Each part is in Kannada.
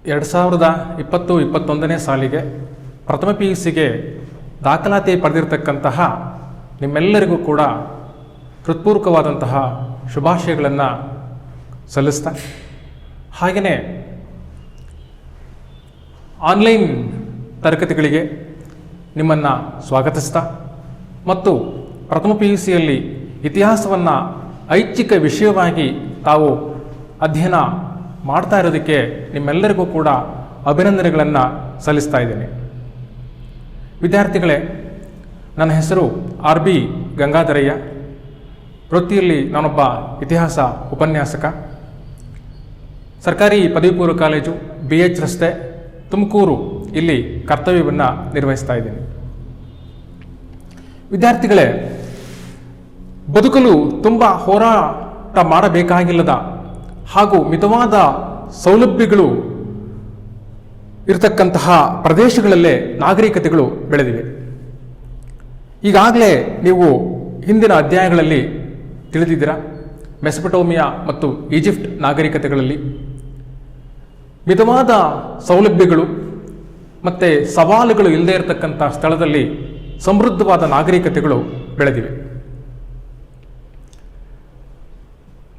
2020-21ನೇ ಸಾಲಿಗೆ ಪ್ರಥಮ PUCಗೆ ದಾಖಲಾತಿ ಪಡೆದಿರತಕ್ಕಂತಹ ನಿಮ್ಮೆಲ್ಲರಿಗೂ ಕೂಡ ಹೃತ್ಪೂರ್ವಕವಾದಂತಹ ಶುಭಾಶಯಗಳನ್ನು ಸಲ್ಲಿಸ್ತಾ, ಹಾಗೆಯೇ ಆನ್ಲೈನ್ ತರಗತಿಗಳಿಗೆ ನಿಮ್ಮನ್ನು ಸ್ವಾಗತಿಸ್ತಾ ಮತ್ತು ಪ್ರಥಮ PUCಯಲ್ಲಿ ಇತಿಹಾಸವನ್ನು ಐಚ್ಛಿಕ ವಿಷಯವಾಗಿ ತಾವು ಅಧ್ಯಯನ ಮಾಡ್ತಾ ಇರೋದಕ್ಕೆ ನಿಮ್ಮೆಲ್ಲರಿಗೂ ಕೂಡ ಅಭಿನಂದನೆಗಳನ್ನು ಸಲ್ಲಿಸ್ತಾ ಇದ್ದೇನೆ. ವಿದ್ಯಾರ್ಥಿಗಳೇ, ನನ್ನ ಹೆಸರು RB ಗಂಗಾಧರಯ್ಯ. ವೃತ್ತಿಯಲ್ಲಿ ನಾನೊಬ್ಬ ಇತಿಹಾಸ ಉಪನ್ಯಾಸಕ. ಸರ್ಕಾರಿ ಪದವಿ ಪೂರ್ವ ಕಾಲೇಜು BH ರಸ್ತೆ, ತುಮಕೂರು ಇಲ್ಲಿ ಕರ್ತವ್ಯವನ್ನು ನಿರ್ವಹಿಸ್ತಾ ಇದ್ದೀನಿ. ವಿದ್ಯಾರ್ಥಿಗಳೇ, ಬದುಕಲು ತುಂಬ ಹೋರಾಟ ಮಾಡಬೇಕಾಗಿಲ್ಲದ ಹಾಗೂ ಮಿತವಾದ ಸೌಲಭ್ಯಗಳು ಇರತಕ್ಕಂತಹ ಪ್ರದೇಶಗಳಲ್ಲೇ ನಾಗರಿಕತೆಗಳು ಬೆಳೆದಿವೆ. ಈಗಾಗಲೇ ನೀವು ಹಿಂದಿನ ಅಧ್ಯಾಯಗಳಲ್ಲಿ ತಿಳಿದಿದ್ದೀರಾ. ಮೆಸೊಪೊಟೇಮಿಯಾ ಮತ್ತು ಈಜಿಪ್ಟ್ ನಾಗರಿಕತೆಗಳಲ್ಲಿ ಮಿತವಾದ ಸೌಲಭ್ಯಗಳು ಮತ್ತು ಸವಾಲುಗಳು ಇಲ್ಲದೇ ಇರತಕ್ಕಂಥ ಸ್ಥಳದಲ್ಲಿ ಸಮೃದ್ಧವಾದ ನಾಗರಿಕತೆಗಳು ಬೆಳೆದಿವೆ.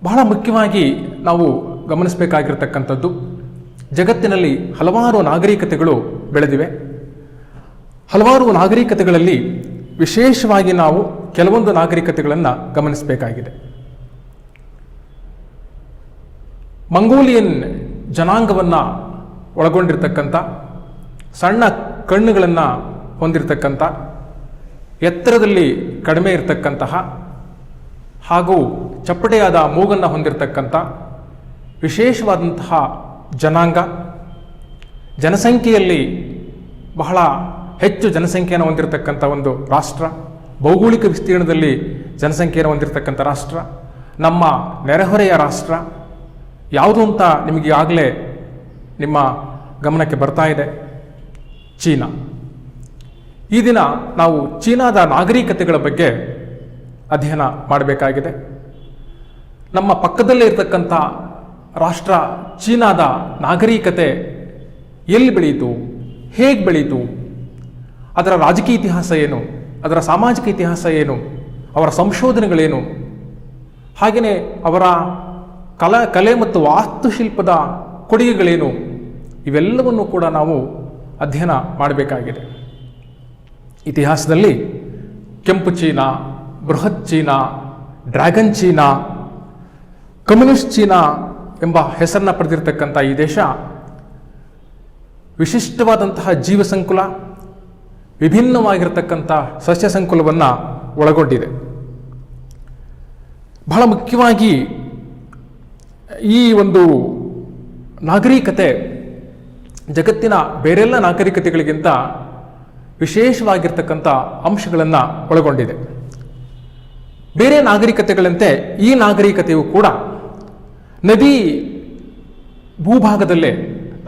ಬಹಳ ಮುಖ್ಯವಾಗಿ ನಾವು ಗಮನಿಸಬೇಕಾಗಿರತಕ್ಕಂಥದ್ದು, ಜಗತ್ತಿನಲ್ಲಿ ಹಲವಾರು ನಾಗರಿಕತೆಗಳು ಬೆಳೆದಿವೆ. ಹಲವಾರು ನಾಗರಿಕತೆಗಳಲ್ಲಿ ವಿಶೇಷವಾಗಿ ನಾವು ಕೆಲವೊಂದು ನಾಗರಿಕತೆಗಳನ್ನು ಗಮನಿಸಬೇಕಾಗಿದೆ. ಮಂಗೋಲಿಯನ್ ಜನಾಂಗವನ್ನು ಒಳಗೊಂಡಿರ್ತಕ್ಕಂಥ, ಸಣ್ಣ ಕಣ್ಣುಗಳನ್ನು ಹೊಂದಿರತಕ್ಕಂಥ, ಎತ್ತರದಲ್ಲಿ ಕಡಿಮೆ ಇರತಕ್ಕಂತಹ ಹಾಗೂ ಚಪ್ಪಟೆಯಾದ ಮೂಗನ್ನು ಹೊಂದಿರತಕ್ಕಂಥ ವಿಶೇಷವಾದಂತಹ ಜನಾಂಗ, ಜನಸಂಖ್ಯೆಯಲ್ಲಿ ಬಹಳ ಹೆಚ್ಚು ಜನಸಂಖ್ಯೆಯನ್ನು ಹೊಂದಿರತಕ್ಕಂಥ ಒಂದು ರಾಷ್ಟ್ರ, ಭೌಗೋಳಿಕ ವಿಸ್ತೀರ್ಣದಲ್ಲಿ ಜನಸಂಖ್ಯೆಯನ್ನು ಹೊಂದಿರತಕ್ಕಂಥ ರಾಷ್ಟ್ರ, ನಮ್ಮ ನೆರೆಹೊರೆಯ ರಾಷ್ಟ್ರ ಯಾವುದು ಅಂತ ನಿಮಗೆ ಆಗಲೇ ನಿಮ್ಮ ಗಮನಕ್ಕೆ ಬರ್ತಾ ಇದೆ, ಚೀನಾ. ಈ ದಿನ ನಾವು ಚೀನಾದ ನಾಗರಿಕತೆಗಳ ಬಗ್ಗೆ ಅಧ್ಯಯನ ಮಾಡಬೇಕಾಗಿದೆ. ನಮ್ಮ ಪಕ್ಕದಲ್ಲೇ ಇರತಕ್ಕಂಥ ರಾಷ್ಟ್ರ ಚೀನಾದ ನಾಗರಿಕತೆ ಎಲ್ಲಿ ಬೆಳೆಯಿತು, ಹೇಗೆ ಬೆಳೆಯಿತು, ಅದರ ರಾಜಕೀಯ ಇತಿಹಾಸ ಏನು, ಅದರ ಸಾಮಾಜಿಕ ಇತಿಹಾಸ ಏನು, ಅವರ ಸಂಶೋಧನೆಗಳೇನು, ಹಾಗೆಯೇ ಅವರ ಕಲೆ ಮತ್ತು ವಾಸ್ತುಶಿಲ್ಪದ ಕೊಡುಗೆಗಳೇನು, ಇವೆಲ್ಲವನ್ನು ಕೂಡ ನಾವು ಅಧ್ಯಯನ ಮಾಡಬೇಕಾಗಿದೆ. ಇತಿಹಾಸದಲ್ಲಿ ಕೆಂಪು ಚೀನಾ, ಬೃಹತ್ China, dragon China, communist China ಎಂಬ ಹೆಸರನ್ನು ಪಡೆದಿರತಕ್ಕಂಥ ಈ ದೇಶ ವಿಶಿಷ್ಟವಾದಂತಹ ಜೀವ ಸಂಕುಲ, ವಿಭಿನ್ನವಾಗಿರತಕ್ಕಂಥ ಸಸ್ಯ ಸಂಕುಲವನ್ನು ಒಳಗೊಂಡಿದೆ. ಬಹಳ ಮುಖ್ಯವಾಗಿ ಈ ಒಂದು ನಾಗರಿಕತೆ ಜಗತ್ತಿನ ಬೇರೆಲ್ಲ ನಾಗರಿಕತೆಗಳಿಗಿಂತ ವಿಶೇಷವಾಗಿರ್ತಕ್ಕಂಥ ಅಂಶಗಳನ್ನು ಒಳಗೊಂಡಿದೆ. ಬೇರೆ ನಾಗರಿಕತೆಗಳಂತೆ ಈ ನಾಗರಿಕತೆಯು ಕೂಡ ನದಿ ಭೂಭಾಗದಲ್ಲೇ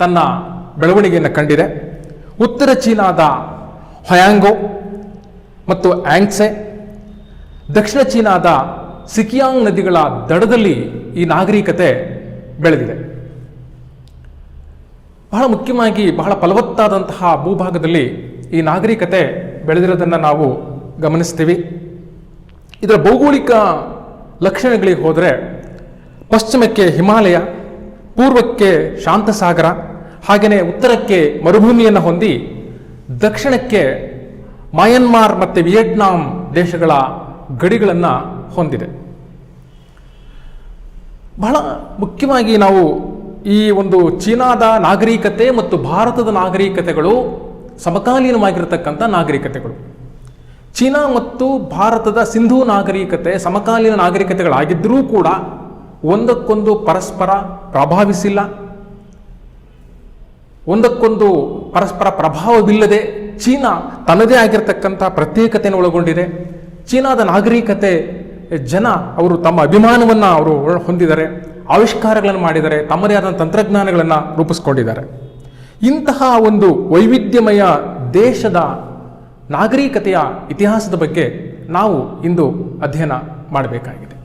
ತನ್ನ ಬೆಳವಣಿಗೆಯನ್ನು ಕಂಡಿದೆ. ಉತ್ತರ ಚೀನಾದ ಹೊಯಾಂಗೋ ಮತ್ತು ಆಂಗ್ಸೆ, ದಕ್ಷಿಣ ಚೀನಾದ ಸಿಕಿಯಾಂಗ್ ನದಿಗಳ ದಡದಲ್ಲಿ ಈ ನಾಗರಿಕತೆ ಬೆಳೆದಿದೆ. ಬಹಳ ಮುಖ್ಯವಾಗಿ ಬಹಳ ಫಲವತ್ತಾದಂತಹ ಭೂಭಾಗದಲ್ಲಿ ಈ ನಾಗರಿಕತೆ ಬೆಳೆದಿರೋದನ್ನು ನಾವು ಗಮನಿಸ್ತೀವಿ. ಇದರ ಭೌಗೋಳಿಕ ಲಕ್ಷಣಗಳಿಗೆ ಹೋದರೆ ಪಶ್ಚಿಮಕ್ಕೆ ಹಿಮಾಲಯ, ಪೂರ್ವಕ್ಕೆ ಶಾಂತಸಾಗರ, ಹಾಗೆಯೇ ಉತ್ತರಕ್ಕೆ ಮರುಭೂಮಿಯನ್ನು ಹೊಂದಿ ದಕ್ಷಿಣಕ್ಕೆ ಮಯನ್ಮಾರ್ ಮತ್ತು ವಿಯೆಟ್ನಾಂ ದೇಶಗಳ ಗಡಿಗಳನ್ನು ಹೊಂದಿದೆ. ಬಹಳ ಮುಖ್ಯವಾಗಿ ನಾವು ಈ ಒಂದು ಚೀನಾದ ನಾಗರಿಕತೆ ಮತ್ತು ಭಾರತದ ನಾಗರಿಕತೆಗಳು ಸಮಕಾಲೀನವಾಗಿರತಕ್ಕಂಥ ನಾಗರಿಕತೆಗಳು. ಚೀನಾ ಮತ್ತು ಭಾರತದ ಸಿಂಧೂ ನಾಗರಿಕತೆ ಸಮಕಾಲೀನ ನಾಗರಿಕತೆಗಳಾಗಿದ್ದರೂ ಕೂಡ ಒಂದಕ್ಕೊಂದು ಪರಸ್ಪರ ಪ್ರಭಾವಿಸಿಲ್ಲ, ಒಂದಕ್ಕೊಂದು ಪರಸ್ಪರ ಪ್ರಭಾವವಿಲ್ಲದೆ ಚೀನಾ ತನ್ನದೇ ಆಗಿರತಕ್ಕಂಥ ಪ್ರತ್ಯೇಕತೆಯನ್ನು ಒಳಗೊಂಡಿದೆ. ಚೀನಾದ ನಾಗರಿಕತೆ ಜನ ಅವರು ತಮ್ಮ ಅಭಿಮಾನವನ್ನು ಅವರು ಹೊಂದಿದ್ದಾರೆ, ಆವಿಷ್ಕಾರಗಳನ್ನು ಮಾಡಿದ್ದಾರೆ, ತಮ್ಮದೇ ಆದ ತಂತ್ರಜ್ಞಾನಗಳನ್ನು ರೂಪಿಸ್ಕೊಂಡಿದ್ದಾರೆ. ಇಂತಹ ಒಂದು ವೈವಿಧ್ಯಮಯ ದೇಶದ ನಾಗರಿಕತೆಯ ಇತಿಹಾಸದ ಬಗ್ಗೆ ನಾವು ಇಂದು ಅಧ್ಯಯನ ಮಾಡಬೇಕಾಗಿದೆ.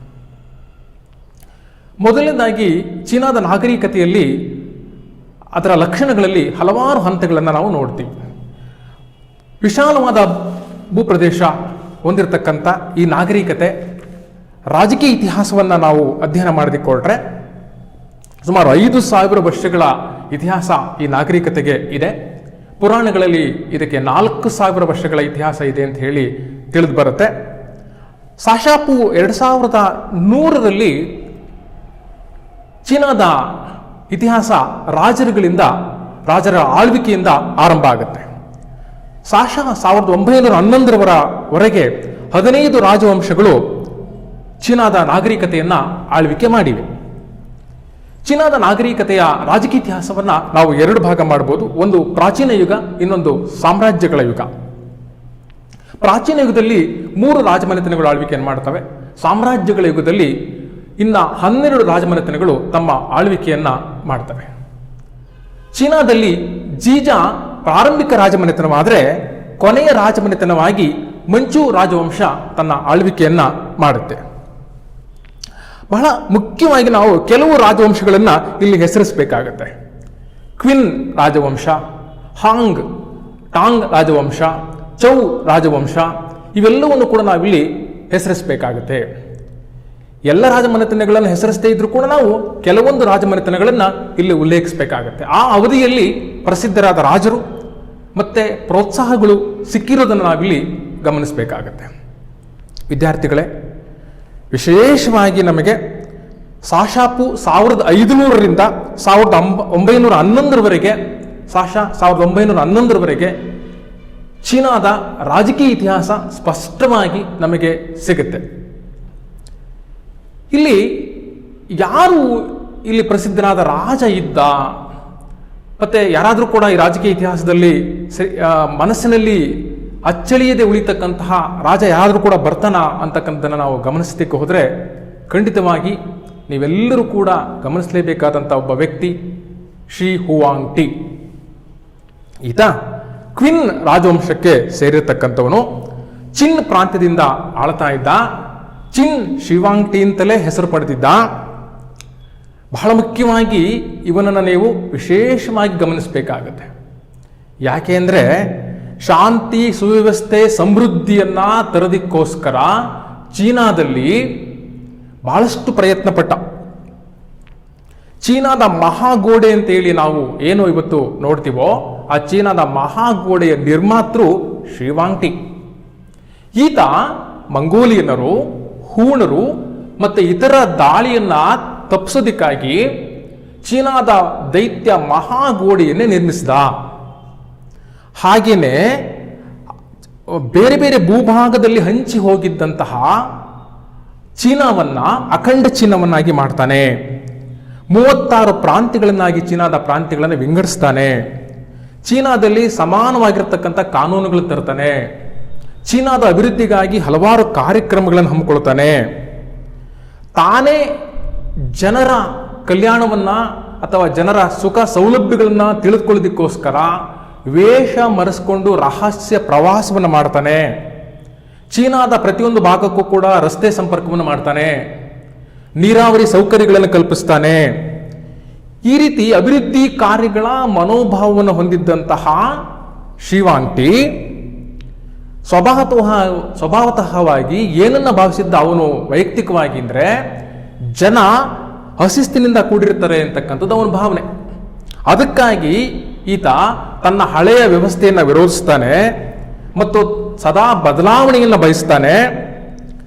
ಮೊದಲನೇದಾಗಿ ಚೀನಾದ ನಾಗರಿಕತೆಯಲ್ಲಿ ಅದರ ಲಕ್ಷಣಗಳಲ್ಲಿ ಹಲವಾರು ಹಂತಗಳನ್ನು ನಾವು ನೋಡ್ತೀವಿ. ವಿಶಾಲವಾದ ಭೂಪ್ರದೇಶ ಹೊಂದಿರತಕ್ಕಂಥ ಈ ನಾಗರಿಕತೆ ರಾಜಕೀಯ ಇತಿಹಾಸವನ್ನು ನಾವು ಅಧ್ಯಯನ ಮಾಡಿಕೊಂಡ್ರೆ ಸುಮಾರು 5,000 ವರ್ಷಗಳ ಇತಿಹಾಸ ಈ ನಾಗರಿಕತೆಗೆ ಇದೆ. ಪುರಾಣಗಳಲ್ಲಿ ಇದಕ್ಕೆ 4,000 ವರ್ಷಗಳ ಇತಿಹಾಸ ಇದೆ ಅಂತ ಹೇಳಿ ತಿಳಿದು ಬರುತ್ತೆ. ಸಾಶಾಪು 2100ರಲ್ಲಿ ಚೀನಾದ ಇತಿಹಾಸ ರಾಜರ ಆಳ್ವಿಕೆಯಿಂದ ಆರಂಭ ಆಗುತ್ತೆ. 1911ರವರೆಗೆ 15 ರಾಜವಂಶಗಳು ಚೀನಾದ ನಾಗರಿಕತೆಯನ್ನ ಆಳ್ವಿಕೆ ಮಾಡಿವೆ. ಚೀನಾದ ನಾಗರಿಕತೆಯ ರಾಜಕೀಯ ಇತಿಹಾಸವನ್ನ ನಾವು 2 ಭಾಗ ಮಾಡಬಹುದು. ಒಂದು ಪ್ರಾಚೀನ ಯುಗ, ಇನ್ನೊಂದು ಸಾಮ್ರಾಜ್ಯಗಳ ಯುಗ. ಪ್ರಾಚೀನ ಯುಗದಲ್ಲಿ 3 ರಾಜಮನೆತನಗಳು ಆಳ್ವಿಕೆಯನ್ನು ಮಾಡ್ತವೆ. ಸಾಮ್ರಾಜ್ಯಗಳ ಯುಗದಲ್ಲಿ ಇನ್ನ 12 ರಾಜಮನೆತನಗಳು ತಮ್ಮ ಆಳ್ವಿಕೆಯನ್ನ ಮಾಡ್ತವೆ. ಚೀನಾದಲ್ಲಿ ಜೀಜಾ ಪ್ರಾರಂಭಿಕ ರಾಜಮನೆತನವಾದರೆ ಕೊನೆಯ ರಾಜಮನೆತನವಾಗಿ ಮಂಚು ರಾಜವಂಶ ತನ್ನ ಆಳ್ವಿಕೆಯನ್ನ ಮಾಡುತ್ತೆ. ಬಹಳ ಮುಖ್ಯವಾಗಿ ನಾವು ಕೆಲವು ರಾಜವಂಶಗಳನ್ನು ಇಲ್ಲಿ ಹೆಸರಿಸಬೇಕಾಗತ್ತೆ. ಕ್ವಿನ್ ರಾಜವಂಶ, ಟಾಂಗ್ ರಾಜವಂಶ, ಚೌ ರಾಜವಂಶ, ಇವೆಲ್ಲವನ್ನು ಕೂಡ ನಾವಿಲ್ಲಿ ಹೆಸರಿಸಬೇಕಾಗುತ್ತೆ. ಎಲ್ಲ ರಾಜಮನೆತನಗಳನ್ನು ಹೆಸರಿಸದೇ ಇದ್ರೂ ಕೂಡ ನಾವು ಕೆಲವೊಂದು ರಾಜಮನೆತನಗಳನ್ನು ಇಲ್ಲಿ ಉಲ್ಲೇಖಿಸಬೇಕಾಗತ್ತೆ. ಆ ಅವಧಿಯಲ್ಲಿ ಪ್ರಸಿದ್ಧರಾದ ರಾಜರು ಮತ್ತೆ ಪ್ರೋತ್ಸಾಹಗಳು ಸಿಕ್ಕಿರೋದನ್ನು ನಾವಿಲ್ಲಿ ಗಮನಿಸಬೇಕಾಗತ್ತೆ. ವಿದ್ಯಾರ್ಥಿಗಳೇ, ವಿಶೇಷವಾಗಿ ನಮಗೆ ಸಾಶಾಪು 1500ರಿಂದ 1911ರವರೆಗೆ 1911ರವರೆಗೆ ಚೀನಾದ ರಾಜಕೀಯ ಇತಿಹಾಸ ಸ್ಪಷ್ಟವಾಗಿ ನಮಗೆ ಸಿಗುತ್ತೆ. ಇಲ್ಲಿ ಪ್ರಸಿದ್ಧನಾದ ರಾಜ ಇದ್ದ, ಮತ್ತೆ ಯಾರಾದರೂ ಕೂಡ ಈ ರಾಜಕೀಯ ಇತಿಹಾಸದಲ್ಲಿ ಮನಸ್ಸಿನಲ್ಲಿ ಅಚ್ಚಳಿಯದೆ ಉಳಿತಕ್ಕಂತಹ ರಾಜ ಯಾರಾದರೂ ಕೂಡ ಬರ್ತಾನ ಅಂತಕ್ಕಂಥದ್ದನ್ನು ನಾವು ಗಮನಿಸಲಿಕ್ಕೆ ಹೋದರೆ ಖಂಡಿತವಾಗಿ ನೀವೆಲ್ಲರೂ ಕೂಡ ಗಮನಿಸಲೇಬೇಕಾದಂಥ ಒಬ್ಬ ವ್ಯಕ್ತಿ ಶಿ ಹುವಾಂಗ್-ಟಿ. ಈತ ಕ್ವಿನ್ ರಾಜವಂಶಕ್ಕೆ ಸೇರಿರ್ತಕ್ಕಂಥವನು. ಚಿನ್ ಪ್ರಾಂತ್ಯದಿಂದ ಆಳ್ತಾ ಇದ್ದ. ಚಿನ್ ಶಿವಾಂಗ್-ಟಿ ಅಂತಲೇ ಹೆಸರು ಪಡೆದಿದ್ದ. ಬಹಳ ಮುಖ್ಯವಾಗಿ ಇವನನ್ನು ನೀವು ವಿಶೇಷವಾಗಿ ಗಮನಿಸಬೇಕಾಗತ್ತೆ. ಯಾಕೆ ಅಂದರೆ ಶಾಂತಿ, ಸುವ್ಯವಸ್ಥೆ, ಸಮೃದ್ಧಿಯನ್ನ ತರೋದಕ್ಕೋಸ್ಕರ ಚೀನಾದಲ್ಲಿ ಬಹಳಷ್ಟು ಪ್ರಯತ್ನ ಪಟ್ಟ. ಚೀನಾದ ಮಹಾಗೋಡೆ ಅಂತೇಳಿ ನಾವು ಏನು ಇವತ್ತು ನೋಡ್ತೀವೋ ಆ ಚೀನಾದ ಮಹಾಗೋಡೆಯ ನಿರ್ಮಾತೃ ಶಿವಾಂಗ್-ಟಿ. ಈತ ಮಂಗೋಲಿಯನ್ನರು, ಹೂಣರು ಮತ್ತೆ ಇತರ ದಾಳಿಯನ್ನ ತಪ್ಪಿಸೋದಕ್ಕಾಗಿ ಚೀನಾದ ದೈತ್ಯ ಮಹಾಗೋಡೆಯನ್ನೇ ನಿರ್ಮಿಸಿದ. ಹಾಗೇನೆ ಬೇರೆ ಬೇರೆ ಭೂಭಾಗದಲ್ಲಿ ಹಂಚಿ ಹೋಗಿದ್ದಂತಹ ಚೀನಾವನ್ನ ಅಖಂಡ ಚೀನಾವನ್ನಾಗಿ ಮಾಡ್ತಾನೆ. 36 ಪ್ರಾಂತ್ಯಗಳನ್ನಾಗಿ ಚೀನಾದ ಪ್ರಾಂತ್ಯಗಳನ್ನು ವಿಂಗಡಿಸ್ತಾನೆ. ಚೀನಾದಲ್ಲಿ ಸಮಾನವಾಗಿರ್ತಕ್ಕಂಥ ಕಾನೂನುಗಳು ತರ್ತಾನೆ. ಚೀನಾದ ಅಭಿವೃದ್ಧಿಗಾಗಿ ಹಲವಾರು ಕಾರ್ಯಕ್ರಮಗಳನ್ನು ಹಮ್ಮಿಕೊಳ್ತಾನೆ. ತಾನೇ ಜನರ ಕಲ್ಯಾಣವನ್ನ ಅಥವಾ ಜನರ ಸುಖ ಸೌಲಭ್ಯಗಳನ್ನ ತಿಳಿದುಕೊಳ್ಳೋದಕ್ಕೋಸ್ಕರ ವೇಷ ಮರೆಸ್ಕೊಂಡು ರಹಸ್ಯ ಪ್ರವಾಸವನ್ನು ಮಾಡ್ತಾನೆ. ಚೀನಾದ ಪ್ರತಿಯೊಂದು ಭಾಗಕ್ಕೂ ಕೂಡ ರಸ್ತೆ ಸಂಪರ್ಕವನ್ನು ಮಾಡ್ತಾನೆ. ನೀರಾವರಿ ಸೌಕರ್ಯಗಳನ್ನು ಕಲ್ಪಿಸ್ತಾನೆ. ಈ ರೀತಿ ಅಭಿವೃದ್ಧಿ ಕಾರ್ಯಗಳ ಮನೋಭಾವವನ್ನು ಹೊಂದಿದ್ದಂತಹ ಶಿವಾಂಗ್-ಟಿ ಸ್ವಭಾವತಃವಾಗಿ ಏನನ್ನ ಭಾವಿಸಿದ್ದ ಅವನು ವೈಯಕ್ತಿಕವಾಗಿ ಅಂದ್ರೆ ಜನ ಅಶಿಸ್ತಿನಿಂದ ಕೂಡಿರ್ತಾರೆ ಅಂತಕ್ಕಂಥದ್ದು ಅವನ ಭಾವನೆ. ಅದಕ್ಕಾಗಿ ಈತ ತನ್ನ ಹಳೆಯ ವ್ಯವಸ್ಥೆಯನ್ನು ವಿರೋಧಿಸ್ತಾನೆ ಮತ್ತು ಸದಾ ಬದಲಾವಣೆಯನ್ನು ಬಯಸ್ತಾನೆ.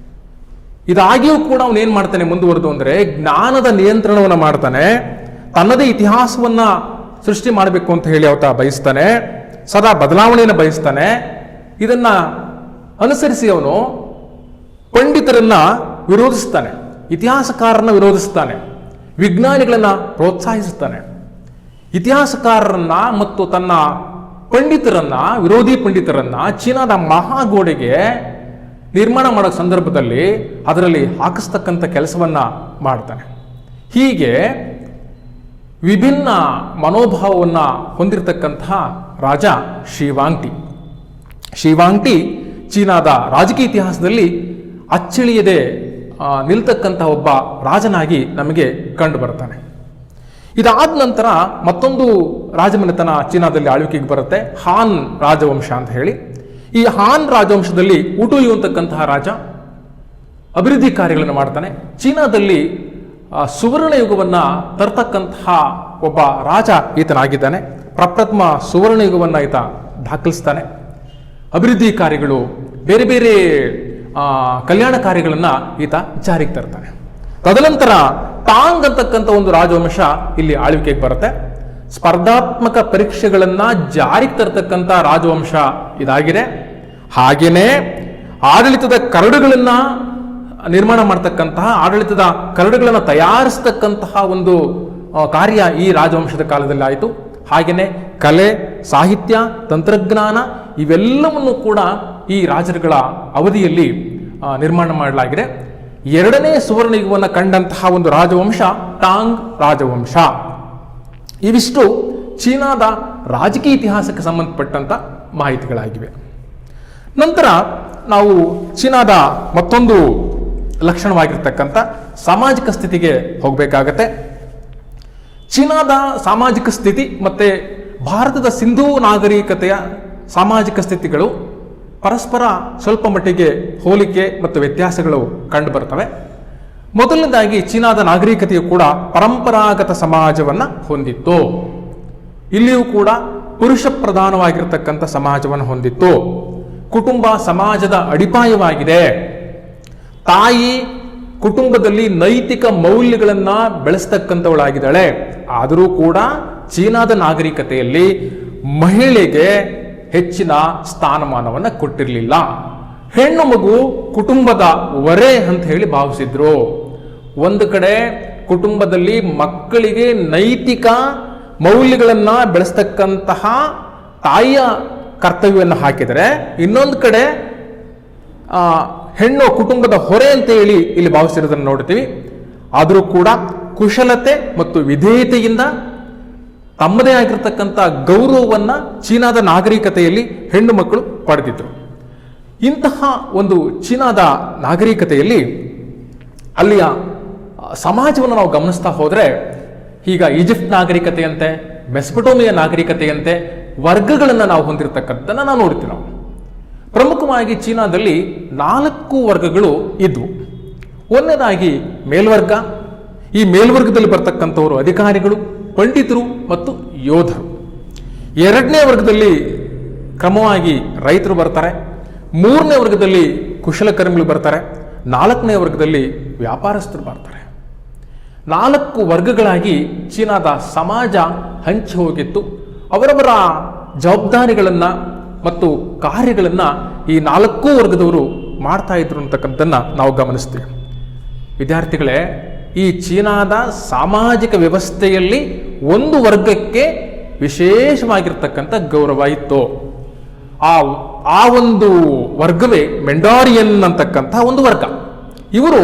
ಇದಾಗಿಯೂ ಕೂಡ ಅವನು ಏನ್ ಮಾಡ್ತಾನೆ ಮುಂದುವರೆದು ಅಂದ್ರೆ ಜ್ಞಾನದ ನಿಯಂತ್ರಣವನ್ನು ಮಾಡ್ತಾನೆ. ತನ್ನದೇ ಇತಿಹಾಸವನ್ನ ಸೃಷ್ಟಿ ಮಾಡಬೇಕು ಅಂತ ಹೇಳಿ ಆತ ಬಯಸ್ತಾನೆ. ಸದಾ ಬದಲಾವಣೆಯನ್ನು ಬಯಸ್ತಾನೆ. ಇದನ್ನ ಅನುಸರಿಸಿ ಅವನು ಪಂಡಿತರನ್ನ ವಿರೋಧಿಸ್ತಾನೆ, ಇತಿಹಾಸಕಾರರನ್ನ ವಿರೋಧಿಸ್ತಾನೆ, ವಿಜ್ಞಾನಿಗಳನ್ನ ಪ್ರೋತ್ಸಾಹಿಸುತ್ತಾನೆ. ಇತಿಹಾಸಕಾರರನ್ನ ಮತ್ತು ತನ್ನ ಪಂಡಿತರನ್ನ, ವಿರೋಧಿ ಪಂಡಿತರನ್ನ ಚೀನಾದ ಮಹಾಗೋಡೆಗೆ ನಿರ್ಮಾಣ ಮಾಡೋ ಸಂದರ್ಭದಲ್ಲಿ ಅದರಲ್ಲಿ ಹಾಕಿಸ್ತಕ್ಕಂಥ ಕೆಲಸವನ್ನ ಮಾಡ್ತಾನೆ. ಹೀಗೆ ವಿಭಿನ್ನ ಮನೋಭಾವವನ್ನ ಹೊಂದಿರತಕ್ಕಂತಹ ರಾಜ ಶಿವಾಂಗ್-ಟಿ. ಶಿವಾಂಗ್-ಟಿ ಚೀನಾದ ರಾಜಕೀಯ ಇತಿಹಾಸದಲ್ಲಿ ಅಚ್ಚಳಿಯದೆ ನಿಲ್ತಕ್ಕಂತಹ ಒಬ್ಬ ರಾಜನಾಗಿ ನಮಗೆ ಕಂಡು ಬರ್ತಾನೆ. ಇದಾದ ನಂತರ ಮತ್ತೊಂದು ರಾಜಮನೆತನ ಚೀನಾದಲ್ಲಿ ಆಳ್ವಿಕೆಗೆ ಬರುತ್ತೆ, ಹಾನ್ ರಾಜವಂಶ ಅಂತ ಹೇಳಿ. ಈ ಹಾನ್ ರಾಜವಂಶದಲ್ಲಿ ಉಟುಯು ಅಂತಕ್ಕಂತಹ ರಾಜ ಅಭಿವೃದ್ಧಿ ಕಾರ್ಯಗಳನ್ನು ಮಾಡ್ತಾನೆ. ಚೀನಾದಲ್ಲಿ ಸುವರ್ಣ ಯುಗವನ್ನ ತರ್ತಕ್ಕಂತಹ ಒಬ್ಬ ರಾಜ ಈತನಾಗಿದ್ದಾನೆ. ಪ್ರಪ್ರಥಮ ಸುವರ್ಣ ಯುಗವನ್ನ ಈತ ದಾಖಲಿಸ್ತಾನೆ. ಅಭಿವೃದ್ಧಿ ಕಾರ್ಯಗಳು, ಬೇರೆ ಬೇರೆ ಕಲ್ಯಾಣ ಕಾರ್ಯಗಳನ್ನ ಈತ ಜಾರಿಗೆ ತರ್ತಾನೆ. ತದನಂತರ ಟಾಂಗ್ ಅಂತಕ್ಕಂಥ ಒಂದು ರಾಜವಂಶ ಇಲ್ಲಿ ಆಳ್ವಿಕೆಗೆ ಬರುತ್ತೆ. ಸ್ಪರ್ಧಾತ್ಮಕ ಪರೀಕ್ಷೆಗಳನ್ನ ಜಾರಿಗೆ ತರ್ತಕ್ಕಂಥ ರಾಜವಂಶ ಇದಾಗಿದೆ. ಹಾಗೇನೆ ಆಡಳಿತದ ಕರಡುಗಳನ್ನ ನಿರ್ಮಾಣ ಮಾಡ್ತಕ್ಕಂತಹ, ಆಡಳಿತದ ಕರಡುಗಳನ್ನು ತಯಾರಿಸತಕ್ಕಂತಹ ಒಂದು ಕಾರ್ಯ ಈ ರಾಜವಂಶದ ಕಾಲದಲ್ಲಿ ಆಯಿತು. ಹಾಗೆಯೇ ಕಲೆ, ಸಾಹಿತ್ಯ, ತಂತ್ರಜ್ಞಾನ ಇವೆಲ್ಲವನ್ನು ಕೂಡ ಈ ರಾಜರುಗಳ ಅವಧಿಯಲ್ಲಿ ನಿರ್ಮಾಣ ಮಾಡಲಾಗಿದೆ. ಎರಡನೇ ಸುವರ್ಣ ಯುಗವನ್ನು ಕಂಡಂತಹ ಒಂದು ರಾಜವಂಶ ಟಾಂಗ್ ರಾಜವಂಶ. ಇವಿಷ್ಟು ಚೀನಾದ ರಾಜಕೀಯ ಇತಿಹಾಸಕ್ಕೆ ಸಂಬಂಧಪಟ್ಟಂತ ಮಾಹಿತಿಗಳಾಗಿವೆ. ನಂತರ ನಾವು ಚೀನಾದ ಮತ್ತೊಂದು ಲಕ್ಷಣವಾಗಿರ್ತಕ್ಕಂಥ ಸಾಮಾಜಿಕ ಸ್ಥಿತಿಗೆ ಹೋಗಬೇಕಾಗತ್ತೆ. ಚೀನಾದ ಸಾಮಾಜಿಕ ಸ್ಥಿತಿ ಮತ್ತೆ ಭಾರತದ ಸಿಂಧೂ ನಾಗರಿಕತೆಯ ಸಾಮಾಜಿಕ ಸ್ಥಿತಿಗಳು ಪರಸ್ಪರ ಸ್ವಲ್ಪ ಮಟ್ಟಿಗೆ ಹೋಲಿಕೆ ಮತ್ತು ವ್ಯತ್ಯಾಸಗಳು ಕಂಡು ಬರ್ತವೆ. ಮೊದಲನೇದಾಗಿ ಚೀನಾದ ನಾಗರಿಕತೆಯು ಕೂಡ ಪರಂಪರಾಗತ ಸಮಾಜವನ್ನ ಹೊಂದಿತ್ತು. ಇಲ್ಲಿಯೂ ಕೂಡ ಪುರುಷ ಪ್ರಧಾನವಾಗಿರ್ತಕ್ಕಂಥ ಸಮಾಜವನ್ನು ಹೊಂದಿತ್ತು. ಕುಟುಂಬ ಸಮಾಜದ ಅಡಿಪಾಯವಾಗಿದೆ. ತಾಯಿ ಕುಟುಂಬದಲ್ಲಿ ನೈತಿಕ ಮೌಲ್ಯಗಳನ್ನ ಬೆಳೆಸ್ತಕ್ಕಂಥವಳಾಗಿದ್ದಾಳೆ. ಆದರೂ ಕೂಡ ಚೀನಾದ ನಾಗರಿಕತೆಯಲ್ಲಿ ಮಹಿಳೆಗೆ ಹೆಚ್ಚಿನ ಸ್ಥಾನಮಾನವನ್ನು ಕೊಟ್ಟಿರಲಿಲ್ಲ. ಹೆಣ್ಣು ಮಗು ಕುಟುಂಬದ ಹೊರೆ ಅಂತ ಹೇಳಿ ಭಾವಿಸಿದ್ರು. ಒಂದು ಕಡೆ ಕುಟುಂಬದಲ್ಲಿ ಮಕ್ಕಳಿಗೆ ನೈತಿಕ ಮೌಲ್ಯಗಳನ್ನ ಬೆಳೆಸ್ತಕ್ಕಂತಹ ತಾಯಿಯ ಕರ್ತವ್ಯವನ್ನು ಹಾಕಿದರೆ, ಇನ್ನೊಂದು ಕಡೆ ಹೆಣ್ಣು ಕುಟುಂಬದ ಹೊರೆ ಅಂತ ಹೇಳಿ ಇಲ್ಲಿ ಭಾವಿಸಿರೋದನ್ನು ನೋಡ್ತೀವಿ. ಆದರೂ ಕೂಡ ಕುಶಲತೆ ಮತ್ತು ವಿಧೇಯತೆಯಿಂದ ತಮ್ಮದೇ ಆಗಿರ್ತಕ್ಕಂಥ ಗೌರವವನ್ನ ಚೀನಾದ ನಾಗರಿಕತೆಯಲ್ಲಿ ಹೆಣ್ಣು ಮಕ್ಕಳು ಪಡೆದಿದ್ರು. ಇಂತಹ ಒಂದು ಚೀನಾದ ನಾಗರಿಕತೆಯಲ್ಲಿ ಅಲ್ಲಿಯ ಸಮಾಜವನ್ನು ನಾವು ಗಮನಿಸ್ತಾ ಹೋದರೆ, ಈಗ ಈಜಿಪ್ಟ್ ನಾಗರಿಕತೆಯಂತೆ, ಮೆಸ್ಪಟೋಮಿಯಾ ನಾಗರಿಕತೆಯಂತೆ ವರ್ಗಗಳನ್ನು ನಾವು ಹೊಂದಿರತಕ್ಕಂಥದ್ದನ್ನು ನಾವು ನೋಡ್ತೀವಿ. ನಾವು ಪ್ರಮುಖವಾಗಿ ಚೀನಾದಲ್ಲಿ 4 ವರ್ಗಗಳು ಇದ್ವು. ಒಂದನೇದಾಗಿ ಮೇಲ್ವರ್ಗ. ಈ ಮೇಲ್ವರ್ಗದಲ್ಲಿ ಬರ್ತಕ್ಕಂಥವರು ಅಧಿಕಾರಿಗಳು, ಪಂಡಿತರು ಮತ್ತು ಯೋಧರು. ಎರಡನೇ ವರ್ಗದಲ್ಲಿ ಕ್ರಮವಾಗಿ ರೈತರು ಬರ್ತಾರೆ. ಮೂರನೇ ವರ್ಗದಲ್ಲಿ ಕುಶಲಕರ್ಮಿಗಳು ಬರ್ತಾರೆ. 4ನೇ ವರ್ಗದಲ್ಲಿ ವ್ಯಾಪಾರಸ್ಥರು ಬರ್ತಾರೆ. 4 ವರ್ಗಗಳಾಗಿ ಚೀನಾದ ಸಮಾಜ ಹಂಚಿ ಹೋಗಿತ್ತು. ಅವರವರ ಜವಾಬ್ದಾರಿಗಳನ್ನ ಮತ್ತು ಕಾರ್ಯಗಳನ್ನ ಈ 4 ವರ್ಗದವರು ಮಾಡ್ತಾ ಇದ್ರು ಅಂತಕ್ಕಂಥದ್ದನ್ನ ನಾವು ಗಮನಿಸ್ತೀವಿ. ವಿದ್ಯಾರ್ಥಿಗಳೇ, ಈ ಚೀನಾದ ಸಾಮಾಜಿಕ ವ್ಯವಸ್ಥೆಯಲ್ಲಿ ಒಂದು ವರ್ಗಕ್ಕೆ ವಿಶೇಷವಾಗಿರ್ತಕ್ಕಂಥ ಗೌರವ ಇತ್ತು. ಆ ಒಂದು ವರ್ಗವೇ ಮೆಂಡಾರಿಯನ್ ಅಂತಕ್ಕಂಥ ಒಂದು ವರ್ಗ. ಇವರು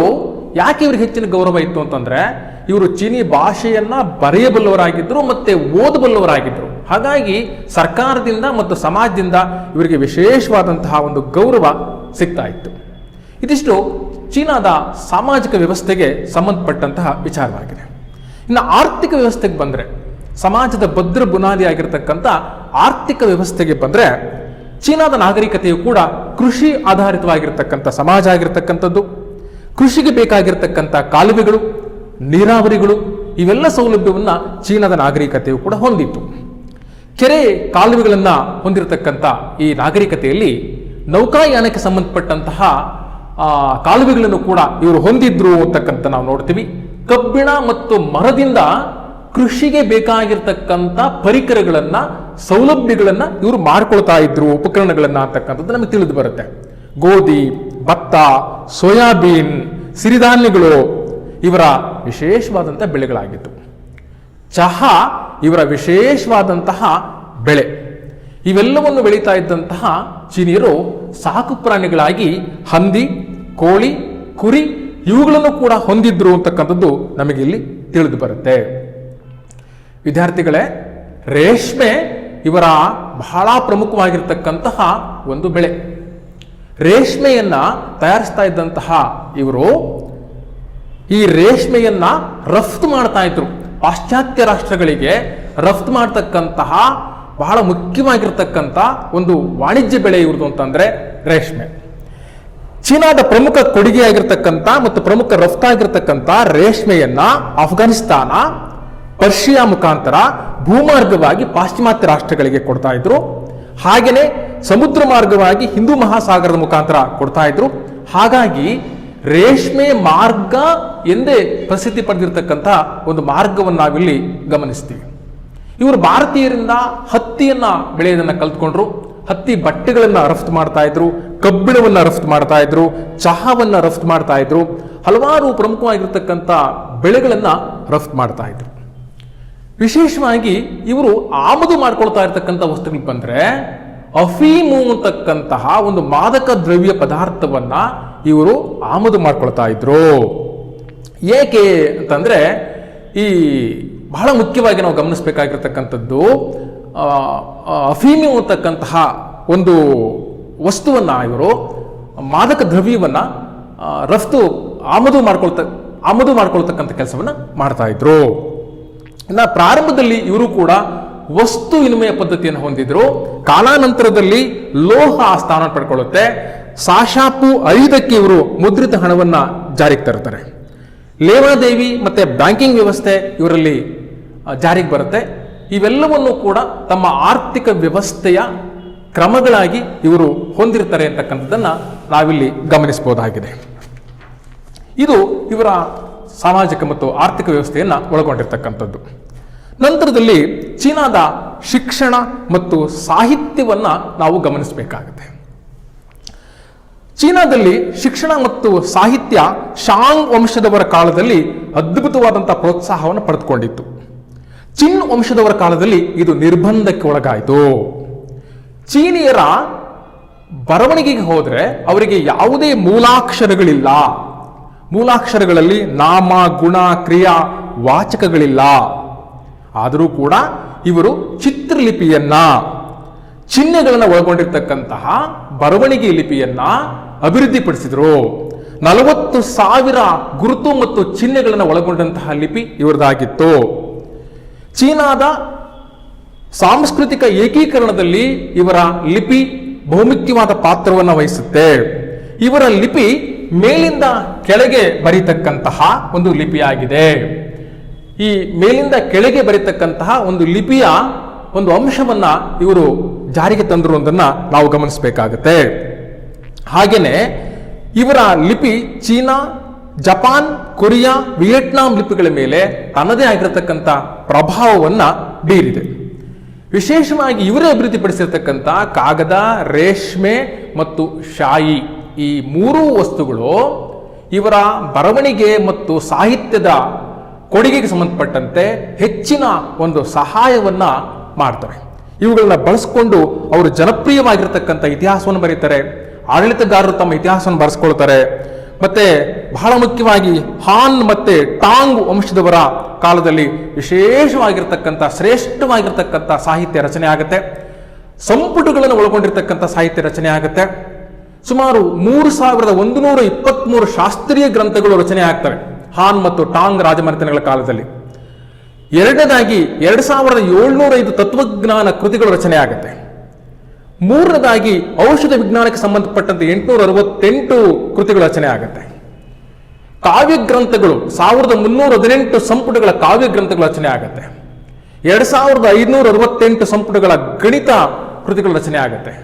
ಯಾಕೆ ಇವ್ರಿಗೆ ಹೆಚ್ಚಿನ ಗೌರವ ಇತ್ತು ಅಂತಂದ್ರೆ, ಇವರು ಚೀನಿ ಭಾಷೆಯನ್ನ ಬರೆಯಬಲ್ಲವರಾಗಿದ್ದರು ಮತ್ತೆ ಓದಬಲ್ಲವರಾಗಿದ್ದರು. ಹಾಗಾಗಿ ಸರ್ಕಾರದಿಂದ ಮತ್ತು ಸಮಾಜದಿಂದ ಇವರಿಗೆ ವಿಶೇಷವಾದಂತಹ ಒಂದು ಗೌರವ ಸಿಗ್ತಾ ಇತ್ತು. ಇದಿಷ್ಟು ಚೀನಾದ ಸಾಮಾಜಿಕ ವ್ಯವಸ್ಥೆಗೆ ಸಂಬಂಧಪಟ್ಟಂತಹ ವಿಚಾರವಾಗಿದೆ. ಇನ್ನು ಆರ್ಥಿಕ ವ್ಯವಸ್ಥೆಗೆ ಬಂದರೆ, ಸಮಾಜದ ಭದ್ರ ಬುನಾದಿ ಆಗಿರತಕ್ಕಂಥ ಆರ್ಥಿಕ ವ್ಯವಸ್ಥೆಗೆ ಬಂದರೆ, ಚೀನಾದ ನಾಗರಿಕತೆಯು ಕೂಡ ಕೃಷಿ ಆಧಾರಿತವಾಗಿರ್ತಕ್ಕಂಥ ಸಮಾಜ ಆಗಿರ್ತಕ್ಕಂಥದ್ದು. ಕೃಷಿಗೆ ಬೇಕಾಗಿರ್ತಕ್ಕಂಥ ಕಾಲುವೆಗಳು, ನೀರಾವರಿಗಳು ಇವೆಲ್ಲ ಸೌಲಭ್ಯವನ್ನು ಚೀನಾದ ನಾಗರಿಕತೆಯು ಕೂಡ ಹೊಂದಿತ್ತು. ಕೆರೆ ಕಾಲುವೆಗಳನ್ನು ಹೊಂದಿರತಕ್ಕಂಥ ಈ ನಾಗರಿಕತೆಯಲ್ಲಿ ನೌಕಾಯಾನಕ್ಕೆ ಸಂಬಂಧಪಟ್ಟಂತಹ ಕಾಲುವೆಗಳನ್ನು ಕೂಡ ಇವರು ಹೊಂದಿದ್ರು ಅಂತಕ್ಕಂಥ ನಾವು ನೋಡ್ತೀವಿ. ಕಬ್ಬಿಣ ಮತ್ತು ಮರದಿಂದ ಕೃಷಿಗೆ ಬೇಕಾಗಿರ್ತಕ್ಕಂಥ ಪರಿಕರಗಳನ್ನ, ಸೌಲಭ್ಯಗಳನ್ನ ಇವರು ಮಾಡ್ಕೊಳ್ತಾ ಇದ್ರು, ಉಪಕರಣಗಳನ್ನ ಅಂತಕ್ಕಂಥದ್ದು ನಮಗೆ ತಿಳಿದು ಬರುತ್ತೆ. ಗೋಧಿ, ಭತ್ತ, ಸೋಯಾಬೀನ್, ಸಿರಿಧಾನ್ಯಗಳು ಇವರ ವಿಶೇಷವಾದಂತಹ ಬೆಳೆಗಳಾಗಿತ್ತು. ಚಹಾ ಇವರ ವಿಶೇಷವಾದಂತಹ ಬೆಳೆ. ಇವೆಲ್ಲವನ್ನು ಬೆಳೀತಾ ಇದ್ದಂತಹ ಚೀನಿಯರು ಸಾಕು ಪ್ರಾಣಿಗಳಾಗಿ ಹಂದಿ, ಕೋಳಿ, ಕುರಿ ಇವುಗಳನ್ನು ಕೂಡ ಹೊಂದಿದ್ರು ಅಂತಕ್ಕಂಥದ್ದು ನಮಗೆ ಇಲ್ಲಿ ತಿಳಿದು ಬರುತ್ತೆ. ವಿದ್ಯಾರ್ಥಿಗಳೇ, ರೇಷ್ಮೆ ಇವರ ಬಹಳ ಪ್ರಮುಖವಾಗಿರ್ತಕ್ಕಂತಹ ಒಂದು ಬೆಳೆ. ರೇಷ್ಮೆಯನ್ನ ತಯಾರಿಸ್ತಾ ಇದ್ದಂತಹ ಇವರು ಈ ರೇಷ್ಮೆಯನ್ನ ರಫ್ತು ಮಾಡ್ತಾ ಇದ್ರು. ಪಾಶ್ಚಾತ್ಯ ರಾಷ್ಟ್ರಗಳಿಗೆ ರಫ್ತು ಮಾಡತಕ್ಕಂತಹ ಬಹಳ ಮುಖ್ಯವಾಗಿರ್ತಕ್ಕಂಥ ಒಂದು ವಾಣಿಜ್ಯ ಬೆಳೆ ಇವ್ರದ್ದು ಅಂತಂದ್ರೆ ರೇಷ್ಮೆ. ಚೀನಾದ ಪ್ರಮುಖ ಕೊಡುಗೆಯಾಗಿರ್ತಕ್ಕಂಥ ಮತ್ತು ಪ್ರಮುಖ ರಫ್ತಾಗಿರ್ತಕ್ಕಂಥ ರೇಷ್ಮೆಯನ್ನ ಅಫ್ಘಾನಿಸ್ತಾನ ಪರ್ಷಿಯಾ ಮುಖಾಂತರ ಭೂಮಾರ್ಗವಾಗಿ ಪಾಶ್ಚಿಮಾತ್ಯ ರಾಷ್ಟ್ರಗಳಿಗೆ ಕೊಡ್ತಾ ಇದ್ರು. ಹಾಗೆಯೇ ಸಮುದ್ರ ಮಾರ್ಗವಾಗಿ ಹಿಂದೂ ಮಹಾಸಾಗರದ ಮುಖಾಂತರ ಕೊಡ್ತಾ ಇದ್ರು. ಹಾಗಾಗಿ ರೇಷ್ಮೆ ಮಾರ್ಗ ಎಂದೇ ಪ್ರಸಿದ್ಧಿ ಪಡೆದಿರತಕ್ಕಂಥ ಒಂದು ಮಾರ್ಗವನ್ನು ನಾವಿಲ್ಲಿ ಗಮನಿಸ್ತೀವಿ. ಇವರು ಭಾರತೀಯರಿಂದ ಹತ್ತಿಯನ್ನ ಬೆಳೆಯೋದನ್ನ ಕಲ್ತ್ಕೊಂಡ್ರು. ಹತ್ತಿ ಬಟ್ಟೆಗಳನ್ನ ರಫ್ತು ಮಾಡ್ತಾ ಇದ್ರು, ಕಬ್ಬಿಣವನ್ನ ರಫ್ತು ಮಾಡ್ತಾ ಇದ್ರು, ಚಹಾವನ್ನ ರಫ್ತು ಮಾಡ್ತಾ ಇದ್ರು, ಹಲವಾರು ಪ್ರಮುಖವಾಗಿರ್ತಕ್ಕಂಥ ಬೆಳೆಗಳನ್ನ ರಫ್ತು ಮಾಡ್ತಾ ಇದ್ರು. ವಿಶೇಷವಾಗಿ ಇವರು ಆಮದು ಮಾಡ್ಕೊಳ್ತಾ ಇರ್ತಕ್ಕಂಥ ವಸ್ತುಗಳಿಗೆ ಬಂದ್ರೆ ಅಫೀಮು ಅಂತಕ್ಕಂತಹ ಒಂದು ಮಾದಕ ದ್ರವ್ಯ ಪದಾರ್ಥವನ್ನ ಇವರು ಆಮದು ಮಾಡ್ಕೊಳ್ತಾ ಇದ್ರು. ಏಕೆ ಅಂತಂದ್ರೆ ಈ ಬಹಳ ಮುಖ್ಯವಾಗಿ ನಾವು ಗಮನಿಸಬೇಕಾಗಿರ್ತಕ್ಕಂಥದ್ದು ಅಫೀಮು ಅಂತಕ್ಕಂತಹ ಒಂದು ವಸ್ತುವನ್ನ ಇವರು ಮಾದಕ ದ್ರವ್ಯವನ್ನ ಆಮದು ಮಾಡ್ಕೊಳ್ತಕ್ಕಂಥ ಕೆಲಸವನ್ನ ಮಾಡ್ತಾ ಇದ್ರು. ಇನ್ನು ಪ್ರಾರಂಭದಲ್ಲಿ ಇವರು ಕೂಡ ವಸ್ತು ವಿನಿಮಯ ಪದ್ಧತಿಯನ್ನು ಹೊಂದಿದ್ರು. ಕಾಲಾನಂತರದಲ್ಲಿ ಲೋಹ ಸ್ಥಾನ ಪಡ್ಕೊಳ್ಳುತ್ತೆ. ಸಾಶಾಪು 5ಕ್ಕೆ ಇವರು ಮುದ್ರಿತ ಹಣವನ್ನ ಜಾರಿಗೆ ತರ್ತಾರೆ. ಲೇವಾದೇವಿ ಮತ್ತೆ ಬ್ಯಾಂಕಿಂಗ್ ವ್ಯವಸ್ಥೆ ಇವರಲ್ಲಿ ಜಾರಿಗೆ ಬರುತ್ತೆ. ಇವೆಲ್ಲವನ್ನು ಕೂಡ ತಮ್ಮ ಆರ್ಥಿಕ ವ್ಯವಸ್ಥೆಯ ಕ್ರಮಗಳಾಗಿ ಇವರು ಹೊಂದಿರ್ತಾರೆ ಅಂತಕ್ಕಂಥದ್ದನ್ನ ನಾವಿಲ್ಲಿ ಗಮನಿಸಬಹುದಾಗಿದೆ. ಇದು ಇವರ ಸಾಮಾಜಿಕ ಮತ್ತು ಆರ್ಥಿಕ ವ್ಯವಸ್ಥೆಯನ್ನ ಒಳಗೊಂಡಿರ್ತಕ್ಕಂಥದ್ದು. ನಂತರದಲ್ಲಿ ಚೀನಾದ ಶಿಕ್ಷಣ ಮತ್ತು ಸಾಹಿತ್ಯವನ್ನ ನಾವು ಗಮನಿಸಬೇಕಾಗುತ್ತೆ. ಚೀನಾದಲ್ಲಿ ಶಿಕ್ಷಣ ಮತ್ತು ಸಾಹಿತ್ಯ ಶಾಂಗ್ ವಂಶದವರ ಕಾಲದಲ್ಲಿ ಅದ್ಭುತವಾದಂತಹ ಪ್ರೋತ್ಸಾಹವನ್ನು ಪಡೆದುಕೊಂಡಿತ್ತು. ಚಿನ್ ವಂಶದವರ ಕಾಲದಲ್ಲಿ ಇದು ನಿರ್ಬಂಧಕ್ಕೆ ಒಳಗಾಯಿತು. ಚೀನಿಯರ ಬರವಣಿಗೆಗೆ ಹೋದ್ರೆ ಅವರಿಗೆ ಯಾವುದೇ ಮೂಲಾಕ್ಷರಗಳಿಲ್ಲ. ಮೂಲಾಕ್ಷರಗಳಲ್ಲಿ ನಾಮ, ಗುಣ, ಕ್ರಿಯಾ, ವಾಚಕಗಳಿಲ್ಲ. ಆದರೂ ಕೂಡ ಇವರು ಚಿತ್ರಲಿಪಿಯನ್ನ, ಚಿಹ್ನೆಗಳನ್ನು ಒಳಗೊಂಡಿರ್ತಕ್ಕಂತಹ ಬರವಣಿಗೆ ಲಿಪಿಯನ್ನ ಅಭಿವೃದ್ಧಿಪಡಿಸಿದರು. 40,000 ಗುರುತು ಮತ್ತು ಚಿಹ್ನೆಗಳನ್ನು ಒಳಗೊಂಡಂತಹ ಲಿಪಿ ಇವರದಾಗಿತ್ತು. ಚೀನಾದ ಸಾಂಸ್ಕೃತಿಕ ಏಕೀಕರಣದಲ್ಲಿ ಇವರ ಲಿಪಿ ಬಹುಮುಖ್ಯವಾದ ಪಾತ್ರವನ್ನು ವಹಿಸುತ್ತೆ. ಇವರ ಲಿಪಿ ಮೇಲಿಂದ ಕೆಳಗೆ ಬರೀತಕ್ಕಂತಹ ಒಂದು ಲಿಪಿಯಾಗಿದೆ. ಈ ಮೇಲಿಂದ ಕೆಳಗೆ ಬರೀತಕ್ಕಂತಹ ಒಂದು ಲಿಪಿಯ ಒಂದು ಅಂಶವನ್ನ ಇವರು ಜಾರಿಗೆ ತಂದರು ಅನ್ನೋದನ್ನ ನಾವು ಗಮನಿಸಬೇಕಾಗುತ್ತೆ. ಹಾಗೇನೆ ಇವರ ಲಿಪಿ ಚೀನಾ, ಜಪಾನ್, ಕೊರಿಯಾ, ವಿಯೆಟ್ನಾಂ ಲಿಪಿಗಳ ಮೇಲೆ ತನ್ನದೇ ಆಗಿರತಕ್ಕಂಥ ಪ್ರಭಾವವನ್ನ ಬೀರಿದೆ. ವಿಶೇಷವಾಗಿ ಇವರೇ ಅಭಿವೃದ್ಧಿಪಡಿಸಿರ್ತಕ್ಕಂಥ ಕಾಗದ, ರೇಷ್ಮೆ ಮತ್ತು ಶಾಯಿ, ಈ 3 ವಸ್ತುಗಳು ಇವರ ಬರವಣಿಗೆ ಮತ್ತು ಸಾಹಿತ್ಯದ ಕೊಡುಗೆಗೆ ಸಂಬಂಧಪಟ್ಟಂತೆ ಹೆಚ್ಚಿನ ಒಂದು ಸಹಾಯವನ್ನ ಮಾಡ್ತವೆ. ಇವುಗಳನ್ನ ಬಳಸಿಕೊಂಡು ಅವರು ಜನಪ್ರಿಯವಾಗಿರ್ತಕ್ಕಂಥ ಇತಿಹಾಸವನ್ನು ಬರೀತಾರೆ. ಆಡಳಿತಗಾರರು ತಮ್ಮ ಇತಿಹಾಸವನ್ನು ಬರೆಸ್ಕೊಳ್ತಾರೆ. ಮತ್ತೆ ಬಹಳ ಮುಖ್ಯವಾಗಿ ಹಾನ್ ಮತ್ತೆ ಟಾಂಗ್ ವಂಶದವರ ಕಾಲದಲ್ಲಿ ವಿಶೇಷವಾಗಿರ್ತಕ್ಕಂಥ ಶ್ರೇಷ್ಠವಾಗಿರ್ತಕ್ಕಂಥ ಸಾಹಿತ್ಯ ರಚನೆ ಆಗುತ್ತೆ. ಸಂಪುಟಗಳನ್ನು ಒಳಗೊಂಡಿರ್ತಕ್ಕಂಥ ಸಾಹಿತ್ಯ ರಚನೆ ಆಗುತ್ತೆ. ಸುಮಾರು 3123 ಶಾಸ್ತ್ರೀಯ ಗ್ರಂಥಗಳು ರಚನೆ ಆಗ್ತವೆ ಹಾನ್ ಮತ್ತು ಟಾಂಗ್ ರಾಜಮನೆತನಗಳ ಕಾಲದಲ್ಲಿ. ಎರಡನೇದಾಗಿ 2705 ತತ್ವಜ್ಞಾನ ಕೃತಿಗಳು ರಚನೆ ಆಗುತ್ತೆ. ಮೂರನೇದಾಗಿ ಔಷಧ ವಿಜ್ಞಾನಕ್ಕೆ ಸಂಬಂಧಪಟ್ಟಂತೆ 868 ಕೃತಿಗಳು ರಚನೆ ಆಗುತ್ತೆ. ಕಾವ್ಯ ಗ್ರಂಥಗಳು 1318 ಸಂಪುಟಗಳ ಕಾವ್ಯ ಗ್ರಂಥಗಳು ರಚನೆ ಆಗುತ್ತೆ. 2568 ಸಂಪುಟಗಳ ಗಣಿತ ಕೃತಿಗಳು ರಚನೆ ಆಗುತ್ತೆ.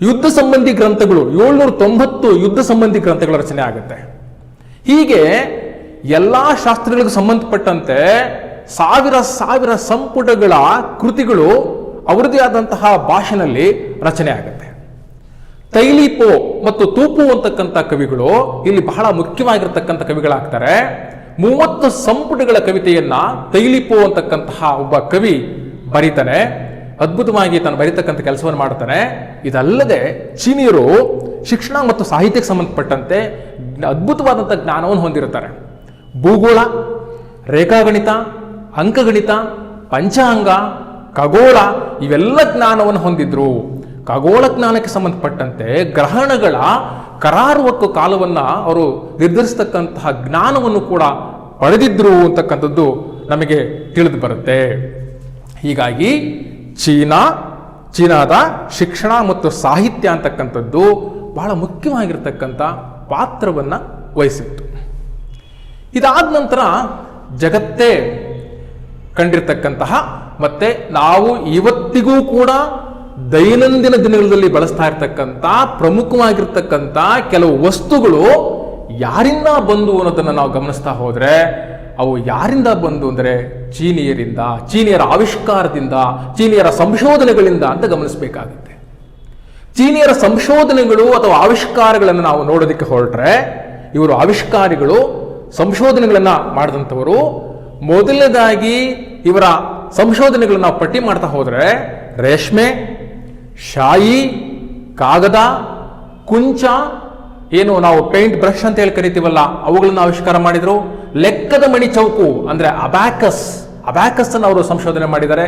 ಯುದ್ಧ ಸಂಬಂಧಿ ಗ್ರಂಥಗಳು 790 ಯುದ್ಧ ಸಂಬಂಧಿ ಗ್ರಂಥಗಳ ರಚನೆ ಆಗುತ್ತೆ. ಹೀಗೆ ಎಲ್ಲಾ ಶಾಸ್ತ್ರಗಳಿಗೆ ಸಂಬಂಧಪಟ್ಟಂತೆ ಸಾವಿರ ಸಂಪುಟಗಳ ಕೃತಿಗಳು ಅವರದೇ ಆದಂತಹ ಭಾಷೆನಲ್ಲಿ ರಚನೆ ಆಗುತ್ತೆ. ತೈಲಿಪೋ ಮತ್ತು ತೂಪು ಅಂತಕ್ಕಂಥ ಕವಿಗಳು ಇಲ್ಲಿ ಬಹಳ ಮುಖ್ಯವಾಗಿರ್ತಕ್ಕಂಥ ಕವಿಗಳಾಗ್ತಾರೆ. 30 ಸಂಪುಟಗಳ ಕವಿತೆಯನ್ನ ತೈಲಿಪೋ ಅಂತಕ್ಕಂತಹ ಒಬ್ಬ ಕವಿ ಬರೀತಾನೆ. ಅದ್ಭುತವಾಗಿ ತಾನು ಬರೀತಕ್ಕಂಥ ಕೆಲಸವನ್ನು ಮಾಡ್ತಾನೆ. ಇದಲ್ಲದೆ ಚೀನಿಯರು ಶಿಕ್ಷಣ ಮತ್ತು ಸಾಹಿತ್ಯಕ್ಕೆ ಸಂಬಂಧಪಟ್ಟಂತೆ ಅದ್ಭುತವಾದಂಥ ಜ್ಞಾನವನ್ನು ಹೊಂದಿರುತ್ತಾರೆ. ಭೂಗೋಳ, ರೇಖಾಗಣಿತ, ಅಂಕಗಣಿತ, ಪಂಚಾಂಗ, ಖಗೋಳ ಇವೆಲ್ಲ ಜ್ಞಾನವನ್ನು ಹೊಂದಿದ್ರು. ಖಗೋಳ ಜ್ಞಾನಕ್ಕೆ ಸಂಬಂಧಪಟ್ಟಂತೆ ಗ್ರಹಣಗಳ ಕರಾರುವಕ್ಕು ಕಾಲವನ್ನ ಅವರು ನಿರ್ಧರಿಸತಕ್ಕಂತಹ ಜ್ಞಾನವನ್ನು ಕೂಡ ಪಡೆದಿದ್ರು ಅಂತಕ್ಕಂಥದ್ದು ನಮಗೆ ತಿಳಿದು ಬರುತ್ತೆ. ಹೀಗಾಗಿ ಚೀನಾದ ಶಿಕ್ಷಣ ಮತ್ತು ಸಾಹಿತ್ಯ ಅಂತಕ್ಕಂಥದ್ದು ಬಹಳ ಮುಖ್ಯವಾಗಿರ್ತಕ್ಕಂಥ ಪಾತ್ರವನ್ನು ವಹಿಸಿತ್ತು. ಇದಾದ ನಂತರ ಜಗತ್ತೇ ಕಂಡಿರ್ತಕ್ಕಂತಹ ಮತ್ತೆ ನಾವು ಇವತ್ತಿಗೂ ಕೂಡ ದೈನಂದಿನ ದಿನಗಳಲ್ಲಿ ಬಳಸ್ತಾ ಇರ್ತಕ್ಕಂಥ ಪ್ರಮುಖವಾಗಿರ್ತಕ್ಕಂಥ ಕೆಲವು ವಸ್ತುಗಳು ಯಾರಿಂದ ಬಂದು ಅನ್ನೋದನ್ನು ನಾವು ಗಮನಿಸ್ತಾ ಹೋದ್ರೆ ಅವು ಯಾರಿಂದ ಬಂದು ಅಂದರೆ ಚೀನಿಯರ ಆವಿಷ್ಕಾರದಿಂದ, ಚೀನಿಯರ ಸಂಶೋಧನೆಗಳಿಂದ ಅಂತ ಗಮನಿಸಬೇಕಾಗುತ್ತೆ. ಚೀನಿಯರ ಸಂಶೋಧನೆಗಳು ಅಥವಾ ಆವಿಷ್ಕಾರಗಳನ್ನು ನಾವು ನೋಡೋದಕ್ಕೆ ಹೊರಟ್ರೆ, ಇವರು ಆವಿಷ್ಕಾರಿಗಳು, ಸಂಶೋಧನೆಗಳನ್ನು ಮಾಡಿದಂಥವರು. ಮೊದಲನೇದಾಗಿ ಇವರ ಸಂಶೋಧನೆಗಳನ್ನು ನಾವು ಪಟ್ಟಿ ಮಾಡ್ತಾ ಹೋದ್ರೆ ರೇಷ್ಮೆ, ಶಾಯಿ, ಕಾಗದ, ಕುಂಚ, ಏನು ನಾವು ಪೇಂಟ್ ಬ್ರಷ್ ಅಂತ ಹೇಳಿ ಕರಿತೀವಲ್ಲ, ಅವುಗಳನ್ನು ಆವಿಷ್ಕಾರ ಮಾಡಿದ್ರು. ಲೆಕ್ಕದ ಮಣಿ ಚೌಕು ಅಂದ್ರೆ ಅಬ್ಯಾಕಸ್ ಅನ್ನು ಅವರು ಸಂಶೋಧನೆ ಮಾಡಿದ್ದಾರೆ.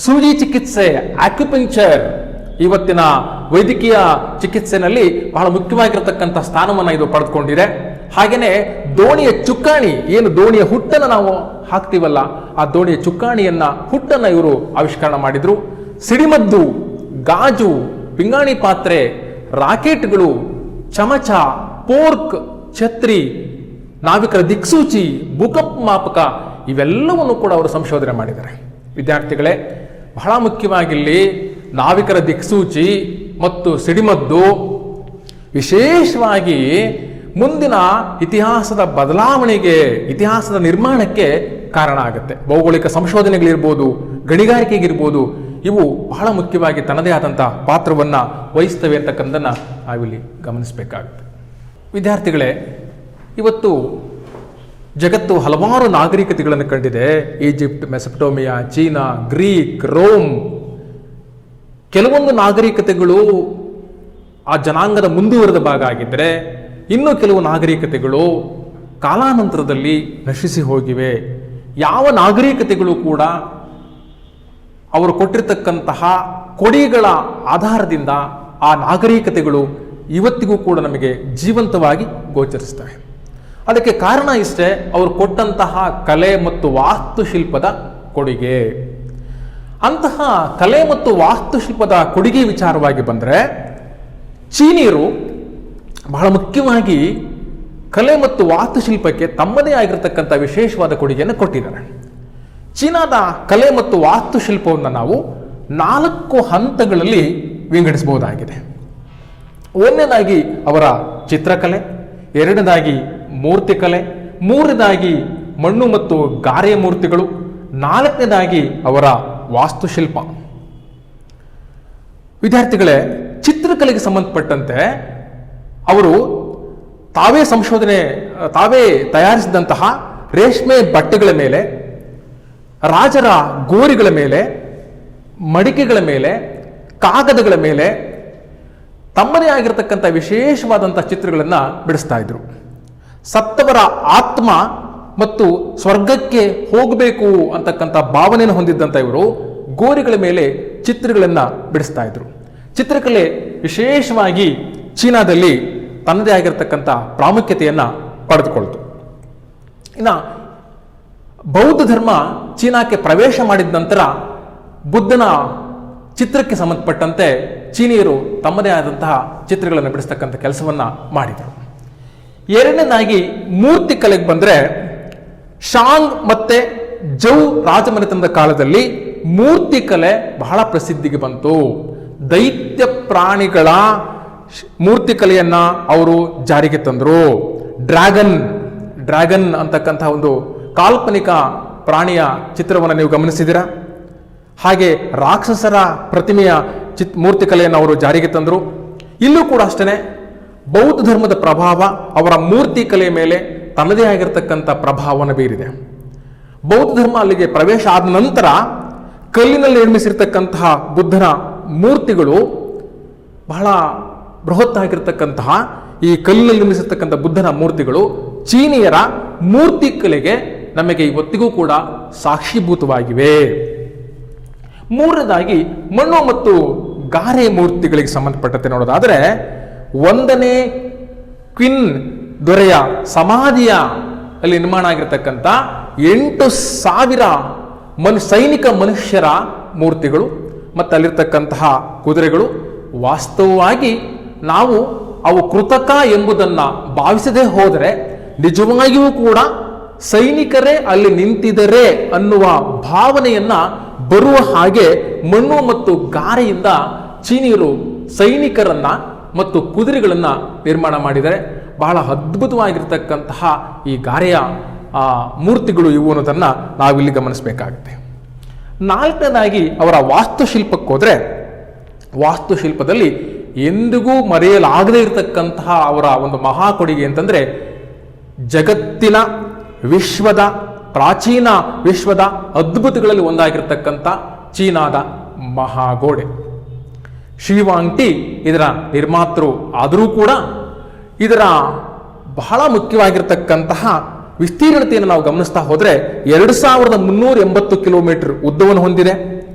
ಸೂಜಿ ಚಿಕಿತ್ಸೆ, ಆಕ್ಯುಪಂಕ್ಚರ್, ಇವತ್ತಿನ ವೈದ್ಯಕೀಯ ಚಿಕಿತ್ಸೆನಲ್ಲಿ ಬಹಳ ಮುಖ್ಯವಾಗಿರತಕ್ಕಂಥ ಸ್ಥಾನವನ್ನು ಇದು ಪಡೆದುಕೊಂಡಿದೆ. ಹಾಗೆಯೇ ದೋಣಿಯ ಚುಕ್ಕಾಣಿ, ಏನು ದೋಣಿಯ ಹುಟ್ಟನ್ನು ನಾವು ಹಾಕ್ತೀವಲ್ಲ, ಆ ದೋಣಿಯ ಹುಟ್ಟನ್ನು ಇವರು ಆವಿಷ್ಕಾರ ಮಾಡಿದ್ರು. ಸಿಡಿಮದ್ದು, ಗಾಜು, ಪಿಂಗಾಣಿ ಪಾತ್ರೆ, ರಾಕೆಟ್ಗಳು, ಚಮಚ, ಪೋರ್ಕ್, ಛತ್ರಿ, ನಾವಿಕರ ದಿಕ್ಸೂಚಿ, ಭೂಕಂಪ ಮಾಪಕ, ಇವೆಲ್ಲವನ್ನು ಕೂಡ ಅವರು ಸಂಶೋಧನೆ ಮಾಡಿದ್ದಾರೆ. ವಿದ್ಯಾರ್ಥಿಗಳೇ, ಬಹಳ ಮುಖ್ಯವಾಗಿ ಇಲ್ಲಿ ನಾವಿಕರ ದಿಕ್ಸೂಚಿ ಮತ್ತು ಸಿಡಿಮದ್ದು ವಿಶೇಷವಾಗಿ ಮುಂದಿನ ಇತಿಹಾಸದ ಬದಲಾವಣೆಗೆ, ಇತಿಹಾಸದ ನಿರ್ಮಾಣಕ್ಕೆ ಕಾರಣ ಆಗುತ್ತೆ. ಭೌಗೋಳಿಕ ಸಂಶೋಧನೆಗಳಿರ್ಬೋದು, ಗಣಿಗಾರಿಕೆಗಿರ್ಬೋದು, ಇವು ಬಹಳ ಮುಖ್ಯವಾಗಿ ತನ್ನದೇ ಆದಂತಹ ಪಾತ್ರವನ್ನು ವಹಿಸ್ತವೆ ಅಂತಕ್ಕಂಥದ್ದನ್ನು ನಾವಿಲ್ಲಿ ಗಮನಿಸಬೇಕಾಗುತ್ತೆ. ವಿದ್ಯಾರ್ಥಿಗಳೇ, ಇವತ್ತು ಜಗತ್ತು ಹಲವಾರು ನಾಗರಿಕತೆಗಳನ್ನು ಕಂಡಿದೆ. Egypt, Mesopotamia, China, Greek, Rome. ಕೆಲವೊಂದು ನಾಗರಿಕತೆಗಳು ಆ ಜನಾಂಗದ ಮುಂದುವರೆದ ಭಾಗ ಆಗಿದ್ದರೆ, ಇನ್ನು ಕೆಲವು ನಾಗರಿಕತೆಗಳು ಕಾಲಾನಂತರದಲ್ಲಿ ನಶಿಸಿ ಹೋಗಿವೆ. ಯಾವ ನಾಗರಿಕತೆಗಳು ಕೂಡ ಅವರು ಕೊಟ್ಟಿರ್ತಕ್ಕಂತಹ ಕೊಡುಗೆಗಳ ಆಧಾರದಿಂದ ಆ ನಾಗರಿಕತೆಗಳು ಇವತ್ತಿಗೂ ಕೂಡ ನಮಗೆ ಜೀವಂತವಾಗಿ ಗೋಚರಿಸ್ತವೆ. ಅದಕ್ಕೆ ಕಾರಣ ಇಷ್ಟೇ, ಅವರು ಕೊಟ್ಟಂತಹ ಕಲೆ ಮತ್ತು ವಾಸ್ತುಶಿಲ್ಪದ ಕೊಡುಗೆ. ಅಂತಹ ಕಲೆ ಮತ್ತು ವಾಸ್ತುಶಿಲ್ಪದ ಕೊಡುಗೆ ವಿಚಾರವಾಗಿ ಬಂದರೆ, ಚೀನಿಯರು ಬಹಳ ಮುಖ್ಯವಾಗಿ ಕಲೆ ಮತ್ತು ವಾಸ್ತುಶಿಲ್ಪಕ್ಕೆ ತಮ್ಮದೇ ಆಗಿರತಕ್ಕಂಥ ವಿಶೇಷವಾದ ಕೊಡುಗೆಯನ್ನು ಕೊಟ್ಟಿದ್ದಾರೆ. ಚೀನಾದ ಕಲೆ ಮತ್ತು ವಾಸ್ತುಶಿಲ್ಪವನ್ನು ನಾವು 4 ಹಂತಗಳಲ್ಲಿ ವಿಂಗಡಿಸಬಹುದಾಗಿದೆ. ಒಂದನೇದಾಗಿ ಅವರ ಚಿತ್ರಕಲೆ, ಎರಡನೇದಾಗಿ ಮೂರ್ತಿಕಲೆ, ಮೂರನೇದಾಗಿ ಮಣ್ಣು ಮತ್ತು ಗಾರೆಯ ಮೂರ್ತಿಗಳು, ನಾಲ್ಕನೇದಾಗಿ ಅವರ ವಾಸ್ತುಶಿಲ್ಪ. ವಿದ್ಯಾರ್ಥಿಗಳೇ, ಚಿತ್ರಕಲೆಗೆ ಸಂಬಂಧಪಟ್ಟಂತೆ ಅವರು ತಾವೇ ತಯಾರಿಸಿದಂತಹ ರೇಷ್ಮೆ ಬಟ್ಟೆಗಳ ಮೇಲೆ, ರಾಜರ ಗೋರಿಗಳ ಮೇಲೆ, ಮಡಿಕೆಗಳ ಮೇಲೆ, ಕಾಗದಗಳ ಮೇಲೆ ತಮ್ಮದೇ ಆಗಿರತಕ್ಕಂಥ ವಿಶೇಷವಾದಂತಹ ಚಿತ್ರಗಳನ್ನು ಬಿಡಿಸ್ತಾ ಇದ್ರು. ಸತ್ತವರ ಆತ್ಮ ಮತ್ತು ಸ್ವರ್ಗಕ್ಕೆ ಹೋಗಬೇಕು ಅಂತಕ್ಕಂಥ ಭಾವನೆಯನ್ನು ಹೊಂದಿದ್ದಂಥ ಇವರು ಗೋರಿಗಳ ಮೇಲೆ ಚಿತ್ರಗಳನ್ನು ಬಿಡಿಸ್ತಾ ಇದ್ರು. ಚಿತ್ರಕಲೆ ವಿಶೇಷವಾಗಿ ಚೀನಾದಲ್ಲಿ ತನ್ನದೇ ಆಗಿರತಕ್ಕಂಥ ಪ್ರಾಮುಖ್ಯತೆಯನ್ನು ಪಡೆದುಕೊಳ್ತು. ಇನ್ನು ಬೌದ್ಧ ಧರ್ಮ ಚೀನಾಕ್ಕೆ ಪ್ರವೇಶ ಮಾಡಿದ ನಂತರ ಬುದ್ಧನ ಚಿತ್ರಕ್ಕೆ ಸಂಬಂಧಪಟ್ಟಂತೆ ಚೀನಿಯರು ತಮ್ಮದೇ ಆದಂತಹ ಚಿತ್ರಗಳನ್ನು ಬಿಡಿಸ್ತಕ್ಕಂಥ ಕೆಲಸವನ್ನು ಮಾಡಿದರು. ಎರಡನೇದಾಗಿ ಮೂರ್ತಿ ಕಲೆಗೆ ಬಂದರೆ, ಶಾಂಗ್ ಮತ್ತೆ ಜೌ ರಾಜಮನೆತನದ ಕಾಲದಲ್ಲಿ ಮೂರ್ತಿ ಕಲೆ ಬಹಳ ಪ್ರಸಿದ್ಧಿಗೆ ಬಂತು. ದೈತ್ಯ ಪ್ರಾಣಿಗಳ ಮೂರ್ತಿ ಕಲೆಯನ್ನ ಅವರು ಜಾರಿಗೆ ತಂದರು. ಡ್ರ್ಯಾಗನ್ ಅಂತಕ್ಕಂಥ ಒಂದು ಕಾಲ್ಪನಿಕ ಪ್ರಾಣಿಯ ಚಿತ್ರವನ್ನು ನೀವು ಗಮನಿಸಿದಿರಾ? ಹಾಗೆ ರಾಕ್ಷಸರ ಪ್ರತಿಮೆಯ ಮೂರ್ತಿ ಕಲೆಯನ್ನು ಅವರು ಜಾರಿಗೆ ತಂದರು. ಇಲ್ಲೂ ಕೂಡ ಅಷ್ಟೇ ಬೌದ್ಧ ಧರ್ಮದ ಪ್ರಭಾವ ಅವರ ಮೂರ್ತಿ ಕಲೆಯ ಮೇಲೆ ತನ್ನದೇ ಆಗಿರತಕ್ಕಂಥ ಪ್ರಭಾವವನ್ನು ಬೀರಿದೆ. ಬೌದ್ಧ ಧರ್ಮ ಅಲ್ಲಿಗೆ ಪ್ರವೇಶ ಆದ ನಂತರ ಕಲ್ಲಿನಲ್ಲಿ ನಿರ್ಮಿಸಿರ್ತಕ್ಕಂತಹ ಬುದ್ಧನ ಮೂರ್ತಿಗಳು ಬಹಳ ಬೃಹತ್ ಆಗಿರತಕ್ಕಂತಹ ಈ ಕಲ್ಲಿನಲ್ಲಿ ನಿರ್ಮಿಸಿರ್ತಕ್ಕಂಥ ಬುದ್ಧನ ಮೂರ್ತಿಗಳು ಚೀನಿಯರ ಮೂರ್ತಿ ಕಲೆಗೆ ನಮಗೆ ಇವತ್ತಿಗೂ ಕೂಡ ಸಾಕ್ಷೀಭೂತವಾಗಿವೆ. ಮೂರನೇದಾಗಿ ಮಣ್ಣು ಮತ್ತು ಗಾರೆ ಮೂರ್ತಿಗಳಿಗೆ ಸಂಬಂಧಪಟ್ಟಂತೆ ನೋಡೋದಾದರೆ, 1ನೇ ಕ್ವಿನ್ ದೊರೆಯ ಸಮಾಧಿಯ ಅಲ್ಲಿ ನಿರ್ಮಾಣ ಆಗಿರತಕ್ಕಂಥ 8,000 ಸೈನಿಕ ಮನುಷ್ಯರ ಮೂರ್ತಿಗಳು ಮತ್ತು ಅಲ್ಲಿರ್ತಕ್ಕಂತಹ ಕುದುರೆಗಳು. ವಾಸ್ತವವಾಗಿ ನಾವು ಅವು ಕೃತಕ ಎಂಬುದನ್ನು ಭಾವಿಸದೇ ಹೋದರೆ ನಿಜವಾಗಿಯೂ ಕೂಡ ಸೈನಿಕರೇ ಅಲ್ಲಿ ನಿಂತಿದರೆ ಅನ್ನುವ ಭಾವನೆಯನ್ನ ಬರುವ ಹಾಗೆ ಮಣ್ಣು ಮತ್ತು ಗಾರೆಯಿಂದ ಚೀನಿಯರು ಸೈನಿಕರನ್ನ ಮತ್ತು ಕುದುರೆಗಳನ್ನ ನಿರ್ಮಾಣ ಮಾಡಿದರೆ. ಬಹಳ ಅದ್ಭುತವಾಗಿರ್ತಕ್ಕಂತಹ ಈ ಗಾರೆಯ ಮೂರ್ತಿಗಳು ಇವು ಅನ್ನೋದನ್ನು ನಾವಿಲ್ಲಿ ಗಮನಿಸಬೇಕಾಗುತ್ತೆ. ನಾಲ್ಕನೇದಾಗಿ ಅವರ ವಾಸ್ತುಶಿಲ್ಪಕ್ಕೆ ಹೋದರೆ, ವಾಸ್ತುಶಿಲ್ಪದಲ್ಲಿ ಎಂದಿಗೂ ಮರೆಯಲಾಗದೇ ಇರತಕ್ಕಂತಹ ಅವರ ಒಂದು ಮಹಾ ಕೊಡುಗೆ ಅಂತಂದ್ರೆ ಜಗತ್ತಿನ ಪ್ರಾಚೀನ ವಿಶ್ವದ ಅದ್ಭುತಗಳಲ್ಲಿ ಒಂದಾಗಿರ್ತಕ್ಕಂಥ ಚೀನಾದ ಮಹಾಗೋಡೆ. ಶಿವಾಂಗ್ಟಿ ಇದರ ನಿರ್ಮಾತೃ ಆದರೂ ಕೂಡ ಇದರ ಬಹಳ ಮುಖ್ಯವಾಗಿರ್ತಕ್ಕಂತಹ ವಿಸ್ತೀರ್ಣತೆಯನ್ನು ನಾವು ಗಮನಿಸ್ತಾ ಹೋದರೆ 2380 ಕಿಲೋಮೀಟರ್ ಉದ್ದವನ್ನು ಹೊಂದಿದೆ,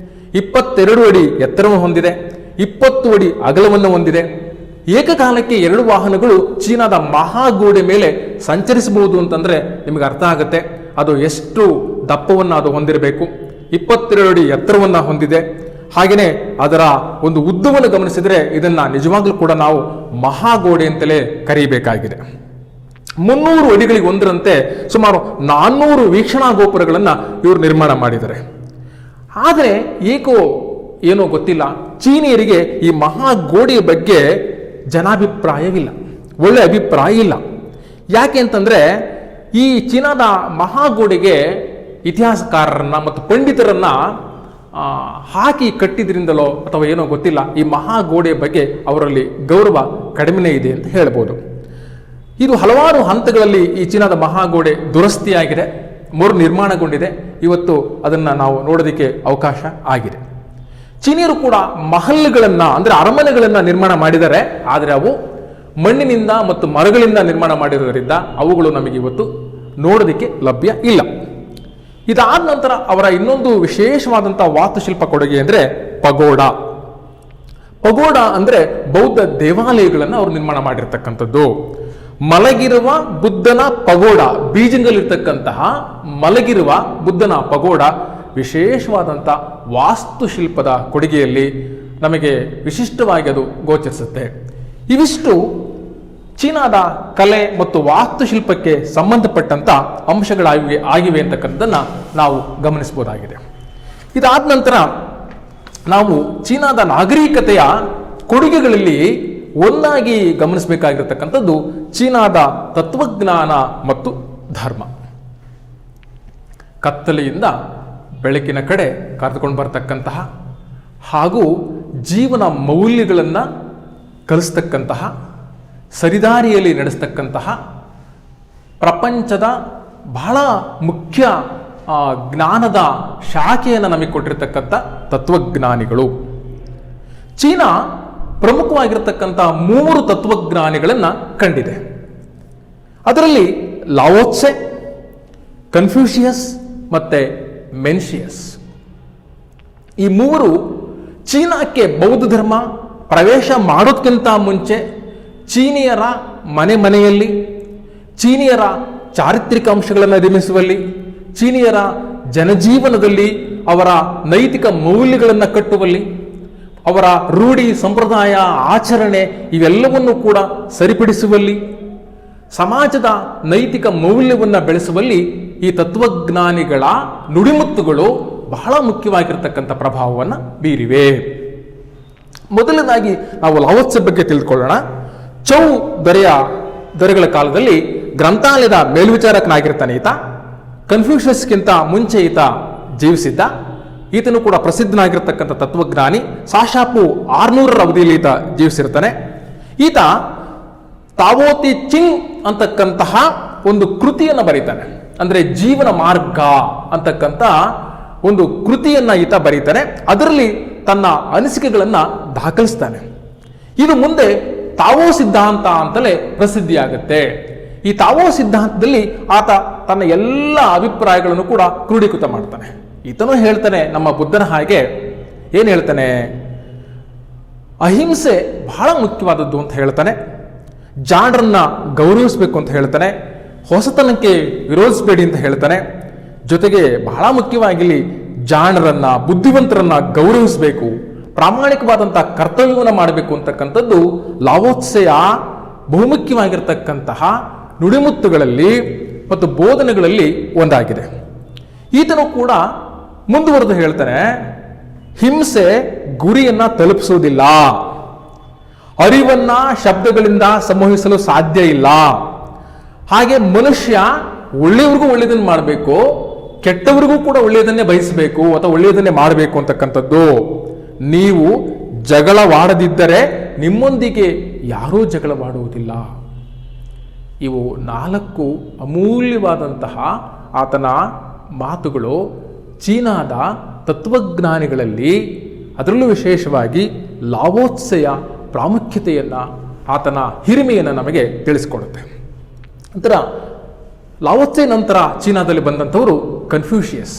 22 ಅಡಿ ಎತ್ತರವನ್ನು ಹೊಂದಿದೆ, 20 ಅಡಿ ಅಗಲವನ್ನು ಹೊಂದಿದೆ. ಏಕಕಾಲಕ್ಕೆ 2 ವಾಹನಗಳು ಚೀನಾದ ಮಹಾಗೋಡೆ ಮೇಲೆ ಸಂಚರಿಸಬಹುದು ಅಂತಂದ್ರೆ ನಿಮಗೆ ಅರ್ಥ ಆಗುತ್ತೆ ಅದು ಎಷ್ಟು ದಪ್ಪವನ್ನು ಅದು ಹೊಂದಿರಬೇಕು. 22 ಅಡಿ ಎತ್ತರವನ್ನು ಹೊಂದಿದೆ. ಹಾಗೆಯೇ ಅದರ ಒಂದು ಉದ್ದವನ್ನು ಗಮನಿಸಿದರೆ ಇದನ್ನ ನಿಜವಾಗ್ಲೂ ಕೂಡ ನಾವು ಮಹಾಗೋಡೆ ಅಂತಲೇ ಕರೀಬೇಕಾಗಿದೆ. 300 ಅಡಿಗಳಿಗೆ ಒಂದರಂತೆ ಸುಮಾರು 400 ವೀಕ್ಷಣಾ ಗೋಪುರಗಳನ್ನು ಇವರು ನಿರ್ಮಾಣ ಮಾಡಿದ್ದಾರೆ. ಆದರೆ ಏನೋ ಗೊತ್ತಿಲ್ಲ, ಚೀನಿಯರಿಗೆ ಈ ಮಹಾಗೋಡೆಯ ಬಗ್ಗೆ ಜನಾಭಿಪ್ರಾಯವಿಲ್ಲ, ಒಳ್ಳೆ ಅಭಿಪ್ರಾಯ ಇಲ್ಲ. ಯಾಕೆ ಅಂತಂದ್ರೆ ಈ ಚೀನಾದ ಮಹಾಗೋಡೆಗೆ ಇತಿಹಾಸಕಾರರನ್ನ ಮತ್ತು ಪಂಡಿತರನ್ನ ಹಾಕಿ ಕಟ್ಟಿದ್ರಿಂದಲೋ ಅಥವಾ ಏನೋ ಗೊತ್ತಿಲ್ಲ, ಈ ಮಹಾಗೋಡೆಯ ಬಗ್ಗೆ ಅವರಲ್ಲಿ ಗೌರವ ಕಡಿಮೆ ಇದೆ ಅಂತ ಹೇಳ್ಬೋದು. ಇದು ಹಲವಾರು ಹಂತಗಳಲ್ಲಿ ಈ ಚೀನಾದ ಮಹಾಗೋಡೆ ದುರಸ್ತಿಯಾಗಿದೆ, ಮರು ನಿರ್ಮಾಣಗೊಂಡಿದೆ. ಇವತ್ತು ಅದನ್ನು ನಾವು ನೋಡೋದಕ್ಕೆ ಅವಕಾಶ ಆಗಿದೆ. ಚೀನಿಯರು ಕೂಡ ಮಹಲ್ಗಳನ್ನ ಅಂದ್ರೆ ಅರಮನೆಗಳನ್ನ ನಿರ್ಮಾಣ ಮಾಡಿದ್ದಾರೆ. ಆದರೆ ಅವು ಮಣ್ಣಿನಿಂದ ಮತ್ತು ಮರಗಳಿಂದ ನಿರ್ಮಾಣ ಮಾಡಿರೋದ್ರಿಂದ ಅವುಗಳು ನಮಗೆ ಇವತ್ತು ನೋಡೋದಕ್ಕೆ ಲಭ್ಯ ಇಲ್ಲ. ಇದಾದ ನಂತರ ಅವರ ಇನ್ನೊಂದು ವಿಶೇಷವಾದಂತಹ ವಾಸ್ತುಶಿಲ್ಪ ಕೊಡುಗೆ ಅಂದ್ರೆ ಪಗೋಡಾ. ಪಗೋಡಾ ಅಂದ್ರೆ ಬೌದ್ಧ ದೇವಾಲಯಗಳನ್ನು ಅವರು ನಿರ್ಮಾಣ ಮಾಡಿರ್ತಕ್ಕಂಥದ್ದು. ಮಲಗಿರುವ ಬುದ್ಧನ ಪಗೋಡ, ಬೀಜಿಂಗಲ್ಲಿರ್ತಕ್ಕಂತಹ ಮಲಗಿರುವ ಬುದ್ಧನ ಪಗೋಡ ವಿಶೇಷವಾದಂಥ ವಾಸ್ತುಶಿಲ್ಪದ ಕೊಡುಗೆಯಲ್ಲಿ ನಮಗೆ ವಿಶಿಷ್ಟವಾಗಿ ಅದು ಗೋಚರಿಸುತ್ತೆ. ಇವಿಷ್ಟು ಚೀನಾದ ಕಲೆ ಮತ್ತು ವಾಸ್ತುಶಿಲ್ಪಕ್ಕೆ ಸಂಬಂಧಪಟ್ಟಂತ ಅಂಶಗಳಾಗಿವೆ ಅಂತಕ್ಕಂಥದ್ದನ್ನು ನಾವು ಗಮನಿಸಬಹುದಾಗಿದೆ. ಇದಾದ ನಂತರ ನಾವು ಚೀನಾದ ನಾಗರಿಕತೆಯ ಕೊಡುಗೆಗಳಲ್ಲಿ ಒಂದಾಗಿ ಗಮನಿಸಬೇಕಾಗಿರತಕ್ಕಂಥದ್ದು ಚೀನಾದ ತತ್ವಜ್ಞಾನ ಮತ್ತು ಧರ್ಮ. ಕತ್ತಲೆಯಿಂದ ಬೆಳಕಿನ ಕಡೆ ಕರೆದುಕೊಂಡು ಬರತಕ್ಕಂತಹ ಹಾಗೂ ಜೀವನ ಮೌಲ್ಯಗಳನ್ನು ಕಲಿಸ್ತಕ್ಕಂತಹ, ಸರಿದಾರಿಯಲ್ಲಿ ನಡೆಸ್ತಕ್ಕಂತಹ ಪ್ರಪಂಚದ ಬಹಳ ಮುಖ್ಯ ಜ್ಞಾನದ ಶಾಖೆಯನ್ನು ನಮಗೆ ಕೊಟ್ಟಿರ್ತಕ್ಕಂಥ ತತ್ವಜ್ಞಾನಿಗಳು. ಚೀನಾ ಪ್ರಮುಖವಾಗಿರ್ತಕ್ಕಂಥ 3 ತತ್ವಜ್ಞಾನಿಗಳನ್ನು ಕಂಡಿದೆ. ಅದರಲ್ಲಿ ಲಾವೋತ್ಸೆ, ಕನ್ಫ್ಯೂಷಿಯಸ್ ಮತ್ತೆ ಮೆನ್ಷಿಯಸ್. ಈ 3 ಚೀನಾಕ್ಕೆ ಬೌದ್ಧ ಧರ್ಮ ಪ್ರವೇಶ ಮಾಡೋದಕ್ಕಿಂತ ಮುಂಚೆ ಚೀನಿಯರ ಮನೆಯಲ್ಲಿ ಚೀನಿಯರ ಚಾರಿತ್ರಿಕ ಅಂಶಗಳನ್ನು ನಿರ್ಮಿಸುವಲ್ಲಿ, ಚೀನಿಯರ ಜನಜೀವನದಲ್ಲಿ ಅವರ ನೈತಿಕ ಮೌಲ್ಯಗಳನ್ನು ಕಟ್ಟುವಲ್ಲಿ, ಅವರ ರೂಢಿ ಸಂಪ್ರದಾಯ ಆಚರಣೆ ಇವೆಲ್ಲವನ್ನು ಕೂಡ ಸರಿಪಡಿಸುವಲ್ಲಿ, ಸಮಾಜದ ನೈತಿಕ ಮೌಲ್ಯವನ್ನು ಬೆಳೆಸುವಲ್ಲಿ ಈ ತತ್ವಜ್ಞಾನಿಗಳ ನುಡಿಮುತ್ತುಗಳು ಬಹಳ ಮುಖ್ಯವಾಗಿರ್ತಕ್ಕಂಥ ಪ್ರಭಾವವನ್ನು ಬೀರಿವೆ. ಮೊದಲನೇದಾಗಿ ನಾವು ಲಾವೋತ್ಸೆ ಬಗ್ಗೆ ತಿಳಿದುಕೊಳ್ಳೋಣ. ಚೌ ದೊರೆಗಳ ಕಾಲದಲ್ಲಿ ಗ್ರಂಥಾಲಯದ ಮೇಲ್ವಿಚಾರಕನಾಗಿರ್ತಾನೆ ಈತ. ಕನ್ಫ್ಯೂಷಸ್ಗಿಂತ ಮುಂಚೆ ಈತ ಜೀವಿಸಿದ್ದ. ಈತನು ಕೂಡ ಪ್ರಸಿದ್ಧನಾಗಿರ್ತಕ್ಕಂಥ ತತ್ವಜ್ಞಾನಿ. ಸಾಶಾಪು 600ರ ಅವಧಿಯಲ್ಲಿ ಈತ ಜೀವಿಸಿರ್ತಾನೆ. ಈತ ತಾವೋತಿ ಚಿಂಗ್ ಅಂತಕ್ಕಂತಹ ಒಂದು ಕೃತಿಯನ್ನು ಬರೀತಾನೆ. ಅಂದ್ರೆ ಜೀವನ ಮಾರ್ಗ ಅಂತಕ್ಕಂಥ ಒಂದು ಕೃತಿಯನ್ನ ಈತ ಬರೀತಾನೆ. ಅದರಲ್ಲಿ ತನ್ನ ಅನಿಸಿಕೆಗಳನ್ನ ದಾಖಲಿಸ್ತಾನೆ. ಇದು ಮುಂದೆ ತಾವೋ ಸಿದ್ಧಾಂತ ಅಂತಲೇ ಪ್ರಸಿದ್ಧಿಯಾಗುತ್ತೆ. ಈ ತಾವೋ ಸಿದ್ಧಾಂತದಲ್ಲಿ ಆತ ತನ್ನ ಎಲ್ಲ ಅಭಿಪ್ರಾಯಗಳನ್ನು ಕೂಡ ಕ್ರೋಢೀಕೃತ ಮಾಡ್ತಾನೆ. ಈತನು ಹೇಳ್ತಾನೆ, ನಮ್ಮ ಬುದ್ಧನ ಹಾಗೆ ಏನ್ ಹೇಳ್ತಾನೆ, ಅಹಿಂಸೆ ಬಹಳ ಮುಖ್ಯವಾದದ್ದು ಅಂತ ಹೇಳ್ತಾನೆ. ಜಾಣರನ್ನ ಗೌರವಿಸಬೇಕು ಅಂತ ಹೇಳ್ತಾನೆ. ಹೊಸತನಕ್ಕೆ ವಿರೋಧಿಸಬೇಡಿ ಅಂತ ಹೇಳ್ತಾನೆ. ಜೊತೆಗೆ ಬಹಳ ಮುಖ್ಯವಾಗಿ ಇಲ್ಲಿ ಜಾಣರನ್ನ, ಬುದ್ಧಿವಂತರನ್ನ ಗೌರವಿಸಬೇಕು, ಪ್ರಾಮಾಣಿಕವಾದಂತಹ ಕರ್ತವ್ಯವನ್ನು ಮಾಡಬೇಕು ಅಂತಕ್ಕಂಥದ್ದು ಲಾವೋತ್ಸೆಯ ಬಹುಮುಖ್ಯವಾಗಿರ್ತಕ್ಕಂತಹ ನುಡಿಮುತ್ತುಗಳಲ್ಲಿ ಮತ್ತು ಬೋಧನೆಗಳಲ್ಲಿ ಒಂದಾಗಿದೆ. ಈತನು ಕೂಡ ಮುಂದುವರೆದು ಹೇಳ್ತಾನೆ, ಹಿಂಸೆ ಗುರಿಯನ್ನ ತಲುಪಿಸುವುದಿಲ್ಲ, ಅರಿವನ್ನ ಶಬ್ದಗಳಿಂದ ಸಂವಹಿಸಲು ಸಾಧ್ಯ ಇಲ್ಲ. ಹಾಗೆ ಮನುಷ್ಯ ಒಳ್ಳೆಯವ್ರಿಗೂ ಒಳ್ಳೆಯದನ್ನು ಮಾಡಬೇಕು, ಕೆಟ್ಟವರಿಗೂ ಕೂಡ ಒಳ್ಳೆಯದನ್ನೇ ಬಯಸಬೇಕು ಅಥವಾ ಒಳ್ಳೆಯದನ್ನೇ ಮಾಡಬೇಕು ಅಂತಕ್ಕಂಥದ್ದು. ನೀವು ಜಗಳವಾಡದಿದ್ದರೆ ನಿಮ್ಮೊಂದಿಗೆ ಯಾರೂ ಜಗಳವಾಡುವುದಿಲ್ಲ. ಇವು 4 ಅಮೂಲ್ಯವಾದಂತಹ ಆತನ ಮಾತುಗಳು ಚೀನಾದ ತತ್ವಜ್ಞಾನಿಗಳಲ್ಲಿ, ಅದರಲ್ಲೂ ವಿಶೇಷವಾಗಿ ಲಾವೋತ್ಸೆಯ ಪ್ರಾಮುಖ್ಯತೆಯನ್ನು, ಆತನ ಹಿರಿಮೆಯನ್ನು ನಮಗೆ ತಿಳಿಸಿಕೊಡುತ್ತೆ. ನಂತರ ಲಾವೋತ್ಸೆ ನಂತರ ಚೀನಾದಲ್ಲಿ ಬಂದಂಥವರು ಕನ್ಫ್ಯೂಷಿಯಸ್.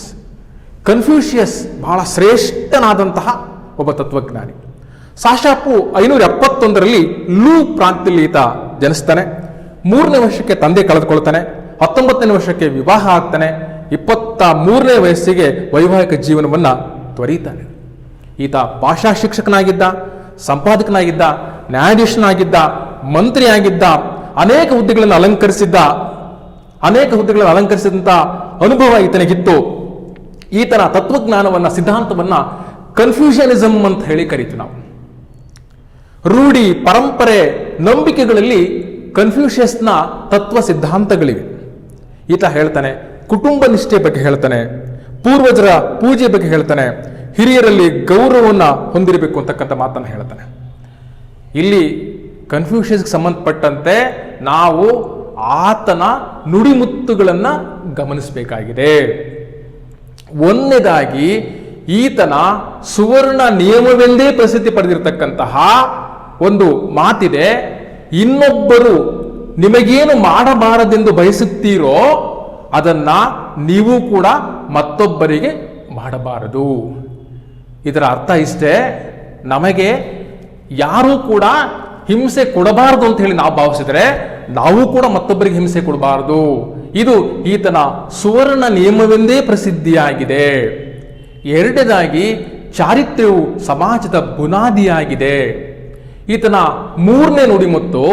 ಕನ್ಫ್ಯೂಷಿಯಸ್ ಬಹಳ ಶ್ರೇಷ್ಠನಾದಂತಹ ಒಬ್ಬ ತತ್ವಜ್ಞಾನಿ. ಸಾಶಾಪು 571ರಲ್ಲಿ ಲೂ ಪ್ರಾಂತ್ಯದಲ್ಲಿ ಈತ ಜನಿಸ್ತಾನೆ. 3ನೇ ವರ್ಷಕ್ಕೆ ತಂದೆ ಕಳೆದುಕೊಳ್ತಾನೆ. 19ನೇ ವರ್ಷಕ್ಕೆ ವಿವಾಹ ಆಗ್ತಾನೆ. 23ನೇ ವಯಸ್ಸಿಗೆ ವೈವಾಹಿಕ ಜೀವನವನ್ನು ತೊರೀತಾನೆ. ಈತ ಭಾಷಾ ಶಿಕ್ಷಕನಾಗಿದ್ದ, ಸಂಪಾದಕನಾಗಿದ್ದ, ನ್ಯಾಯಾಧೀಶನಾಗಿದ್ದ, ಮಂತ್ರಿಯಾಗಿದ್ದ, ಅನೇಕ ಹುದ್ದೆಗಳನ್ನು ಅಲಂಕರಿಸಿದಂಥ ಅನುಭವ ಈತನಿಗಿತ್ತು. ಈತನ ತತ್ವಜ್ಞಾನವನ್ನ, ಸಿದ್ಧಾಂತವನ್ನ ಕನ್ಫ್ಯೂಷನಿಸಮ್ ಅಂತ ಹೇಳಿ ಕರೀತೀವಿ ನಾವು. ರೂಢಿ, ಪರಂಪರೆ, ನಂಬಿಕೆಗಳಲ್ಲಿ ಕನ್ಫ್ಯೂಷಿಯಸ್ನ ತತ್ವ ಸಿದ್ಧಾಂತಗಳಿವೆ. ಈತ ಹೇಳ್ತಾನೆ, ಕುಟುಂಬ ನಿಷ್ಠೆ ಬಗ್ಗೆ ಹೇಳ್ತಾನೆ, ಪೂರ್ವಜರ ಪೂಜೆ ಬಗ್ಗೆ ಹೇಳ್ತಾನೆ, ಹಿರಿಯರಲ್ಲಿ ಗೌರವವನ್ನು ಹೊಂದಿರಬೇಕು ಅಂತಕ್ಕಂಥ ಮಾತನ್ನು ಹೇಳ್ತಾನೆ. ಇಲ್ಲಿ ಕನ್ಫ್ಯೂಷನ್ಸ್ಗೆ ಸಂಬಂಧಪಟ್ಟಂತೆ ನಾವು ಆತನ ನುಡಿಮುತ್ತುಗಳನ್ನು ಗಮನಿಸಬೇಕಾಗಿದೆ. ಒಂದನೇದಾಗಿ ಈತನ ಸುವರ್ಣ ನಿಯಮವೆಂದೇ ಪ್ರಸಿದ್ಧಿ ಪಡೆದಿರತಕ್ಕಂತಹ ಒಂದು ಮಾತಿದೆ, ಇನ್ನೊಬ್ಬರು ನಿಮಗೇನು ಮಾಡಬಾರದೆಂದು ಬಯಸುತ್ತೀರೋ ಅದನ್ನ ನೀವು ಕೂಡ ಮತ್ತೊಬ್ಬರಿಗೆ ಮಾಡಬಾರದು. ಇದರ ಅರ್ಥ ಇಷ್ಟೇ, ನಮಗೆ ಯಾರೂ ಕೂಡ ಹಿಂಸೆ ಕೊಡಬಾರದು ಅಂತ ಹೇಳಿ ನಾವು ಭಾವಿಸಿದರೆ ನಾವು ಕೂಡ ಮತ್ತೊಬ್ಬರಿಗೆ ಹಿಂಸೆ ಕೊಡಬಾರದು. ಇದು ಈತನ ಸುವರ್ಣ ನಿಯಮವೆಂದೇ ಪ್ರಸಿದ್ಧಿಯಾಗಿದೆ. ಎರಡನೇದಾಗಿ ಚಾರಿತ್ರ್ಯವು ಸಮಾಜದ ಬುನಾದಿಯಾಗಿದೆ. ಈತನ 3ನೇ ನುಡಿಮುತ್ತು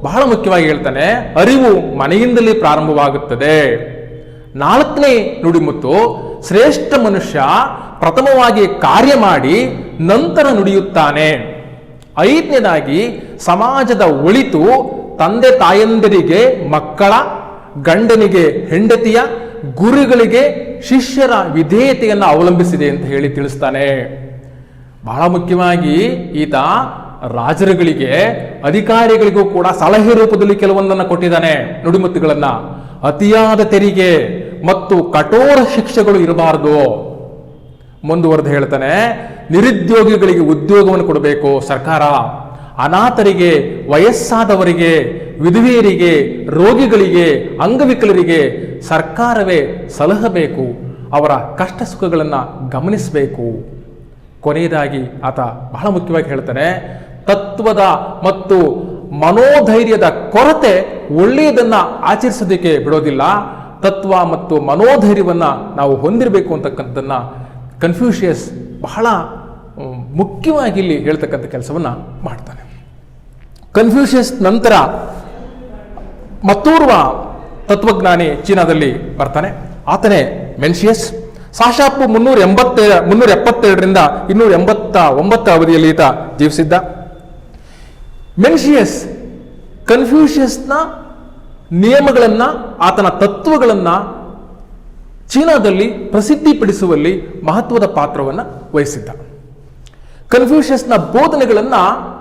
ಬಹಳ ಮುಖ್ಯವಾಗಿ ಹೇಳ್ತಾನೆ, ಅರಿವು ಮನೆಯಿಂದಲೇ ಪ್ರಾರಂಭವಾಗುತ್ತದೆ. 4ನೇ ನುಡಿಮುತ್ತು, ಶ್ರೇಷ್ಠ ಮನುಷ್ಯ ಪ್ರಥಮವಾಗಿ ಕಾರ್ಯ ಮಾಡಿ ನಂತರ ನುಡಿಯುತ್ತಾನೆ. 5ನೇದಾಗಿ ಸಮಾಜದ ಒಳಿತು ತಂದೆ ತಾಯಂದಿರಿಗೆ ಮಕ್ಕಳ, ಗಂಡನಿಗೆ ಹೆಂಡತಿಯ, ಗುರುಗಳಿಗೆ ಶಿಷ್ಯರ ವಿಧೇಯತೆಯನ್ನು ಅವಲಂಬಿಸಿದೆ ಅಂತ ಹೇಳಿ ತಿಳಿಸ್ತಾನೆ. ಬಹಳ ಮುಖ್ಯವಾಗಿ ಈತ ರಾಜರುಗಳಿಗೆ, ಅಧಿಕಾರಿಗಳಿಗೂ ಕೂಡ ಸಲಹೆ ರೂಪದಲ್ಲಿ ಕೆಲವೊಂದನ್ನು ಕೊಟ್ಟಿದ್ದಾನೆ ನುಡಿಮುತ್ತುಗಳನ್ನ. ಅತಿಯಾದ ತೆರಿಗೆ ಮತ್ತು ಕಠೋರ ಶಿಕ್ಷೆಗಳು ಇರಬಾರದು. ಮುಂದುವರೆದು ಹೇಳ್ತಾನೆ, ನಿರುದ್ಯೋಗಿಗಳಿಗೆ ಉದ್ಯೋಗವನ್ನು ಕೊಡಬೇಕು ಸರ್ಕಾರ, ಅನಾಥರಿಗೆ, ವಯಸ್ಸಾದವರಿಗೆ, ವಿಧವೆಯರಿಗೆ, ರೋಗಿಗಳಿಗೆ, ಅಂಗವಿಕಲರಿಗೆ ಸರ್ಕಾರವೇ ಸಲಹಬೇಕು, ಅವರ ಕಷ್ಟ ಸುಖಗಳನ್ನು ಗಮನಿಸಬೇಕು. ಕೊನೆಯದಾಗಿ ಆತ ಬಹಳ ಮುಖ್ಯವಾಗಿ ಹೇಳ್ತಾನೆ, ತತ್ವದ ಮತ್ತು ಮನೋಧೈರ್ಯದ ಕೊರತೆ ಒಳ್ಳೆಯದನ್ನ ಆಚರಿಸೋದಕ್ಕೆ ಬಿಡೋದಿಲ್ಲ. ತತ್ವ ಮತ್ತು ಮನೋಧೈರ್ಯವನ್ನ ನಾವು ಹೊಂದಿರಬೇಕು ಅಂತಕ್ಕಂಥದ್ದನ್ನ ಕನ್ಫ್ಯೂಷಿಯಸ್ ಬಹಳ ಮುಖ್ಯವಾಗಿ ಇಲ್ಲಿ ಹೇಳ್ತಕ್ಕಂಥ ಕೆಲಸವನ್ನ ಮಾಡ್ತಾನೆ. ಕನ್ಫ್ಯೂಷಿಯಸ್ ನಂತರ ಮತ್ತೋರ್ವ ತತ್ವಜ್ಞಾನಿ ಚೀನಾದಲ್ಲಿ ಬರ್ತಾನೆ, ಆತನೇ ಮೆನ್ಷಿಯಸ್. ಸಾಶಾಪು 372ರಿಂದ 289 ಅವಧಿಯಲ್ಲಿ ಈತ ಜೀವಿಸಿದ್ದ. ಮೆನ್ಷಿಯಸ್ ಕನ್ಫ್ಯೂಷಿಯಸ್ನ ನಿಯಮಗಳನ್ನ, ಆತನ ತತ್ವಗಳನ್ನ ಚೀನಾದಲ್ಲಿ ಪ್ರಸಿದ್ಧಿಪಡಿಸುವಲ್ಲಿ ಮಹತ್ವದ ಪಾತ್ರವನ್ನು ವಹಿಸಿದ್ದ. ಕನ್ಫ್ಯೂಷಿಯಸ್ನ ಬೋಧನೆಗಳನ್ನ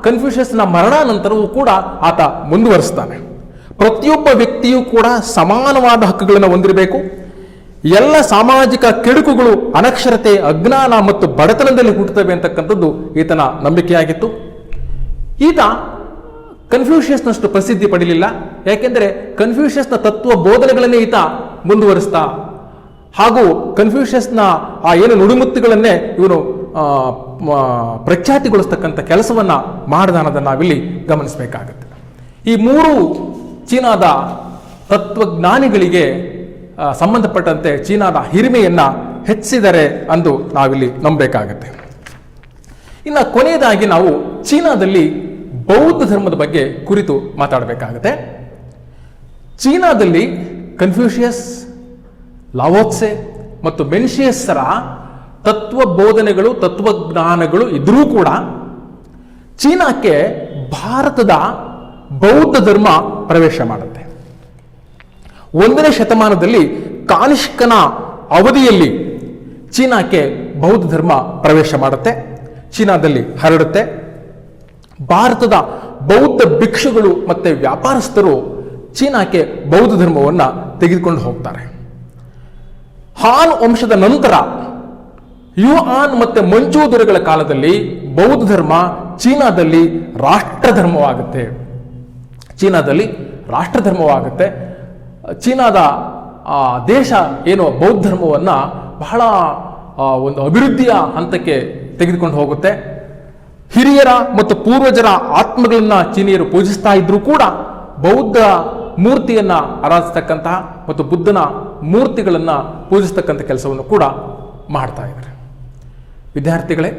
ಕನ್ಫ್ಯೂಷಿಯಸ್ನ ಮರಣಾನಂತರವೂ ಕೂಡ ಆತ ಮುಂದುವರಿಸ್ತಾನೆ. ಪ್ರತಿಯೊಬ್ಬ ವ್ಯಕ್ತಿಯೂ ಕೂಡ ಸಮಾನವಾದ ಹಕ್ಕುಗಳನ್ನು ಹೊಂದಿರಬೇಕು. ಎಲ್ಲ ಸಾಮಾಜಿಕ ಕೆಡುಕುಗಳು ಅನಕ್ಷರತೆ, ಅಜ್ಞಾನ ಮತ್ತು ಬಡತನದಲ್ಲಿ ಹುಟ್ಟುತ್ತವೆ ಅಂತಕ್ಕಂಥದ್ದು ಈತನ ನಂಬಿಕೆಯಾಗಿತ್ತು. ಈತ ಕನ್ಫ್ಯೂಷಿಯಸ್ನಷ್ಟು ಪ್ರಸಿದ್ಧಿ ಪಡಲಿಲ್ಲ. ಯಾಕೆಂದರೆ ಕನ್ಫ್ಯೂಷಿಯಸ್ನ ತತ್ವ ಬೋಧನೆಗಳನ್ನೇ ಈತ ಮುಂದುವರಿಸ್ತಾ, ಹಾಗೂ ಕನ್ಫ್ಯೂಷಿಯಸ್ನ ಆ ಏನು ನುಡಿಮುತ್ತುಗಳನ್ನೇ ಇವನು ಪ್ರಖ್ಯಾತಿಗೊಳಿಸ್ತಕ್ಕಂಥ ಕೆಲಸವನ್ನ ಮಾಡಿದ ಅನ್ನೋದನ್ನು ನಾವಿಲ್ಲಿ ಗಮನಿಸಬೇಕಾಗುತ್ತೆ. ಈ 3 ಚೀನಾದ ತತ್ವಜ್ಞಾನಿಗಳಿಗೆ ಸಂಬಂಧಪಟ್ಟಂತೆ ಚೀನಾದ ಹಿರಿಮೆಯನ್ನು ಹೆಚ್ಚಿಸಿದರೆ ಎಂದು ನಾವಿಲ್ಲಿ ನಂಬಬೇಕಾಗತ್ತೆ. ಇನ್ನು ಕೊನೆಯದಾಗಿ ನಾವು ಚೀನಾದಲ್ಲಿ ಬೌದ್ಧ ಧರ್ಮದ ಬಗ್ಗೆ ಕುರಿತು ಮಾತಾಡಬೇಕಾಗತ್ತೆ. ಚೀನಾದಲ್ಲಿ ಕನ್ಫ್ಯೂಷಿಯಸ್, ಲಾವೋತ್ಸೆ ಮತ್ತು ಮೆನ್ಷಿಯಸ್ಸರ ತತ್ವಬೋಧನೆಗಳು, ತತ್ವಜ್ಞಾನಗಳು ಇದ್ರೂ ಕೂಡ ಚೀನಾಕ್ಕೆ ಭಾರತದ ಬೌದ್ಧ ಧರ್ಮ ಪ್ರವೇಶ ಮಾಡುತ್ತೆ. 1ನೇ ಶತಮಾನದಲ್ಲಿ ಕಾನಿಷ್ಕನ ಅವಧಿಯಲ್ಲಿ ಚೀನಾಕ್ಕೆ ಬೌದ್ಧ ಧರ್ಮ ಪ್ರವೇಶ ಮಾಡುತ್ತೆ, ಚೀನಾದಲ್ಲಿ ಹರಡುತ್ತೆ. ಭಾರತದ ಬೌದ್ಧ ಭಿಕ್ಷುಗಳು ಮತ್ತು ವ್ಯಾಪಾರಸ್ಥರು ಚೀನಾಕ್ಕೆ ಬೌದ್ಧ ಧರ್ಮವನ್ನು ತೆಗೆದುಕೊಂಡು ಹೋಗ್ತಾರೆ. ಹಾನ್ ವಂಶದ ನಂತರ ಯುಆನ್ ಮತ್ತು ಮಂಚೂ ದೊರೆಗಳ ಕಾಲದಲ್ಲಿ ಬೌದ್ಧ ಧರ್ಮ ಚೀನಾದಲ್ಲಿ ರಾಷ್ಟ್ರಧರ್ಮವಾಗುತ್ತೆ. ಚೀನಾದ ದೇಶ ಏನು ಬೌದ್ಧ ಧರ್ಮವನ್ನು ಬಹಳ ಒಂದು ಅಭಿವೃದ್ಧಿಯ ಹಂತಕ್ಕೆ ತೆಗೆದುಕೊಂಡು ಹೋಗುತ್ತೆ. ಹಿರಿಯರ ಮತ್ತು ಪೂರ್ವಜರ ಆತ್ಮಗಳನ್ನ ಚೀನಿಯರು ಪೂಜಿಸ್ತಾ ಇದ್ರೂ ಕೂಡ ಬೌದ್ಧ ಮೂರ್ತಿಯನ್ನ ಆರಾಧಿಸ್ತಕ್ಕಂತಹ ಮತ್ತು ಬುದ್ಧನ ಮೂರ್ತಿಗಳನ್ನು ಪೂಜಿಸ್ತಕ್ಕಂಥ ಕೆಲಸವನ್ನು ಕೂಡ ಮಾಡ್ತಾ ಇದ್ದಾರೆ. ವಿದ್ಯಾರ್ಥಿಗಳೇ,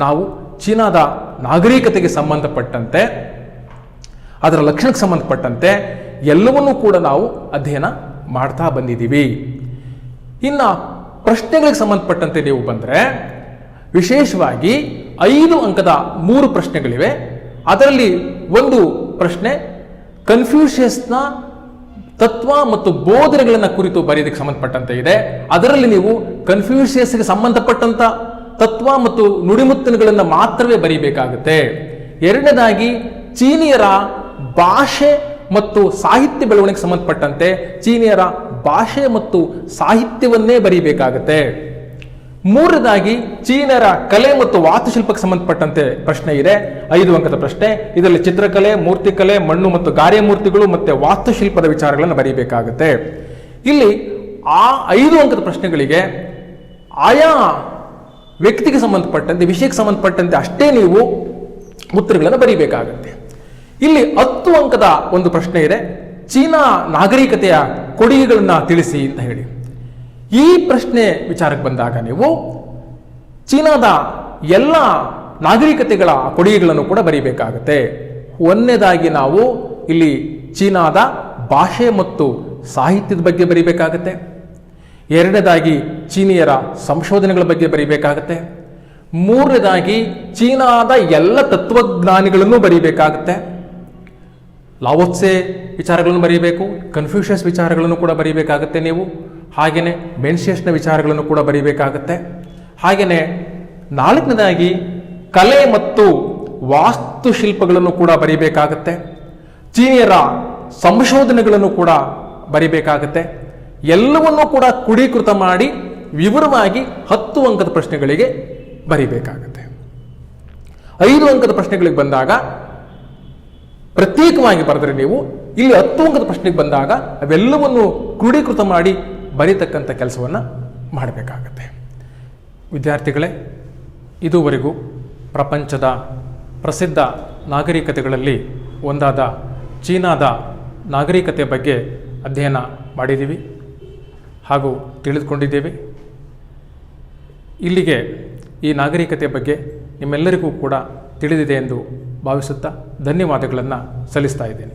ನಾವು ಚೀನಾದ ನಾಗರಿಕತೆಗೆ ಸಂಬಂಧಪಟ್ಟಂತೆ, ಅದರ ಲಕ್ಷಣಕ್ಕೆ ಸಂಬಂಧಪಟ್ಟಂತೆ ಎಲ್ಲವನ್ನೂ ಕೂಡ ನಾವು ಅಧ್ಯಯನ ಮಾಡ್ತಾ ಬಂದಿದ್ದೀವಿ. ಇನ್ನು ಪ್ರಶ್ನೆಗಳಿಗೆ ಸಂಬಂಧಪಟ್ಟಂತೆ ನೀವು ಬಂದರೆ ವಿಶೇಷವಾಗಿ 5 ಅಂಕದ 3 ಪ್ರಶ್ನೆಗಳಿವೆ. ಅದರಲ್ಲಿ ಒಂದು ಪ್ರಶ್ನೆ ಕನ್ಫ್ಯೂಷಿಯಸ್ನ ತತ್ವ ಮತ್ತು ಬೋಧನೆಗಳನ್ನು ಕುರಿತು ಬರೆಯೋದಕ್ಕೆ ಸಂಬಂಧಪಟ್ಟಂತೆ ಇದೆ. ಅದರಲ್ಲಿ ನೀವು ಕನ್ಫ್ಯೂಷಿಯಸ್ಗೆ ಸಂಬಂಧಪಟ್ಟಂತ ತತ್ವ ಮತ್ತು ನುಡಿಮುತ್ತುಗಳನ್ನು ಮಾತ್ರವೇ ಬರೀಬೇಕಾಗುತ್ತೆ. ಎರಡನೇದಾಗಿ ಚೀನಿಯರ ಭಾಷೆ ಮತ್ತು ಸಾಹಿತ್ಯ ಬೆಳವಣಿಗೆಗೆ ಸಂಬಂಧಪಟ್ಟಂತೆ ಚೀನಿಯರ ಭಾಷೆ ಮತ್ತು ಸಾಹಿತ್ಯವನ್ನೇ ಬರೀಬೇಕಾಗುತ್ತೆ. ಮೂರನೇದಾಗಿ ಚೀನರ ಕಲೆ ಮತ್ತು ವಾಸ್ತುಶಿಲ್ಪಕ್ಕೆ ಸಂಬಂಧಪಟ್ಟಂತೆ ಪ್ರಶ್ನೆ ಇದೆ, 5 ಅಂಕದ ಪ್ರಶ್ನೆ. ಇದರಲ್ಲಿ ಚಿತ್ರಕಲೆ, ಮೂರ್ತಿಕಲೆ, ಮಣ್ಣು ಮತ್ತು ಗಾರೆ ಮೂರ್ತಿಗಳು ಮತ್ತು ವಾಸ್ತುಶಿಲ್ಪದ ವಿಚಾರಗಳನ್ನು ಬರೀಬೇಕಾಗುತ್ತೆ. ಇಲ್ಲಿ ಆ 5 ಅಂಕದ ಪ್ರಶ್ನೆಗಳಿಗೆ ಆಯಾ ವ್ಯಕ್ತಿಗೆ ಸಂಬಂಧಪಟ್ಟಂತೆ, ವಿಷಯಕ್ಕೆ ಸಂಬಂಧಪಟ್ಟಂತೆ ಅಷ್ಟೇ ನೀವು ಉತ್ತರಗಳನ್ನು ಬರೀಬೇಕಾಗುತ್ತೆ. ಇಲ್ಲಿ 10 ಅಂಕದ ಒಂದು ಪ್ರಶ್ನೆ ಇದೆ, ಚೀನಾ ನಾಗರಿಕತೆಯ ಕೊಡುಗೆಗಳನ್ನು ತಿಳಿಸಿ ಅಂತ ಹೇಳಿ. ಈ ಪ್ರಶ್ನೆ ವಿಚಾರಕ್ಕೆ ಬಂದಾಗ ನೀವು ಚೀನಾದ ಎಲ್ಲ ನಾಗರಿಕತೆಗಳ ಕೊಡುಗೆಗಳನ್ನು ಕೂಡ ಬರೀಬೇಕಾಗುತ್ತೆ. ಒಂದನೇದಾಗಿ ನಾವು ಇಲ್ಲಿ ಚೀನಾದ ಭಾಷೆ ಮತ್ತು ಸಾಹಿತ್ಯದ ಬಗ್ಗೆ ಬರೀಬೇಕಾಗತ್ತೆ. ಎರಡನೇದಾಗಿ ಚೀನಿಯರ ಸಂಶೋಧನೆಗಳ ಬಗ್ಗೆ ಬರೀಬೇಕಾಗತ್ತೆ. ಮೂರನೇದಾಗಿ ಚೀನಾದ ಎಲ್ಲ ತತ್ವಜ್ಞಾನಿಗಳನ್ನು ಬರೀಬೇಕಾಗತ್ತೆ. ಲಾವೋತ್ಸೆ ವಿಚಾರಗಳನ್ನು ಬರೀಬೇಕು, ಕನ್ಫ್ಯೂಷಿಯಸ್ ವಿಚಾರಗಳನ್ನು ಕೂಡ ಬರೀಬೇಕಾಗತ್ತೆ ನೀವು. ಹಾಗೆಯೇ ಮೆನ್ಷಿಯಸ್ನ ವಿಚಾರಗಳನ್ನು ಕೂಡ ಬರೀಬೇಕಾಗತ್ತೆ. ಹಾಗೆಯೇ 4ನೇದಾಗಿ ಕಲೆ ಮತ್ತು ವಾಸ್ತುಶಿಲ್ಪಗಳನ್ನು ಕೂಡ ಬರೀಬೇಕಾಗತ್ತೆ. ಚೀನಿಯರ ಸಂಶೋಧನೆಗಳನ್ನು ಕೂಡ ಬರೀಬೇಕಾಗತ್ತೆ. ಎಲ್ಲವನ್ನೂ ಕೂಡ ಕ್ರೋಢೀಕೃತ ಮಾಡಿ ವಿವರವಾಗಿ 10 ಅಂಕದ ಪ್ರಶ್ನೆಗಳಿಗೆ ಬರೀಬೇಕಾಗತ್ತೆ. 5 ಅಂಕದ ಪ್ರಶ್ನೆಗಳಿಗೆ ಬಂದಾಗ ಪ್ರತ್ಯೇಕವಾಗಿ ಬರೆದರೆ ನೀವು ಇಲ್ಲಿ 10 ಅಂಕದ ಪ್ರಶ್ನೆಗೆ ಬಂದಾಗ ಅವೆಲ್ಲವನ್ನು ಕ್ರೋಢೀಕೃತ ಮಾಡಿ ಬರೀತಕ್ಕಂಥ ಕೆಲಸವನ್ನು ಮಾಡಬೇಕಾಗತ್ತೆ. ವಿದ್ಯಾರ್ಥಿಗಳೇ, ಇದುವರೆಗೂ ಪ್ರಪಂಚದ ಪ್ರಸಿದ್ಧ ನಾಗರಿಕತೆಗಳಲ್ಲಿ ಒಂದಾದ ಚೀನಾದ ನಾಗರಿಕತೆ ಬಗ್ಗೆ ಅಧ್ಯಯನ ಮಾಡಿದ್ದೀವಿ ಹಾಗೂ ತಿಳಿದುಕೊಂಡಿದ್ದೇವೆ. ಇಲ್ಲಿಗೆ ಈ ನಾಗರಿಕತೆಯ ಬಗ್ಗೆ ನಿಮ್ಮೆಲ್ಲರಿಗೂ ಕೂಡ ತಿಳಿದಿದೆ ಎಂದು ಭಾವಿಸುತ್ತಾ ಧನ್ಯವಾದಗಳನ್ನು ಸಲ್ಲಿಸ್ತಾ ಇದ್ದೇನೆ.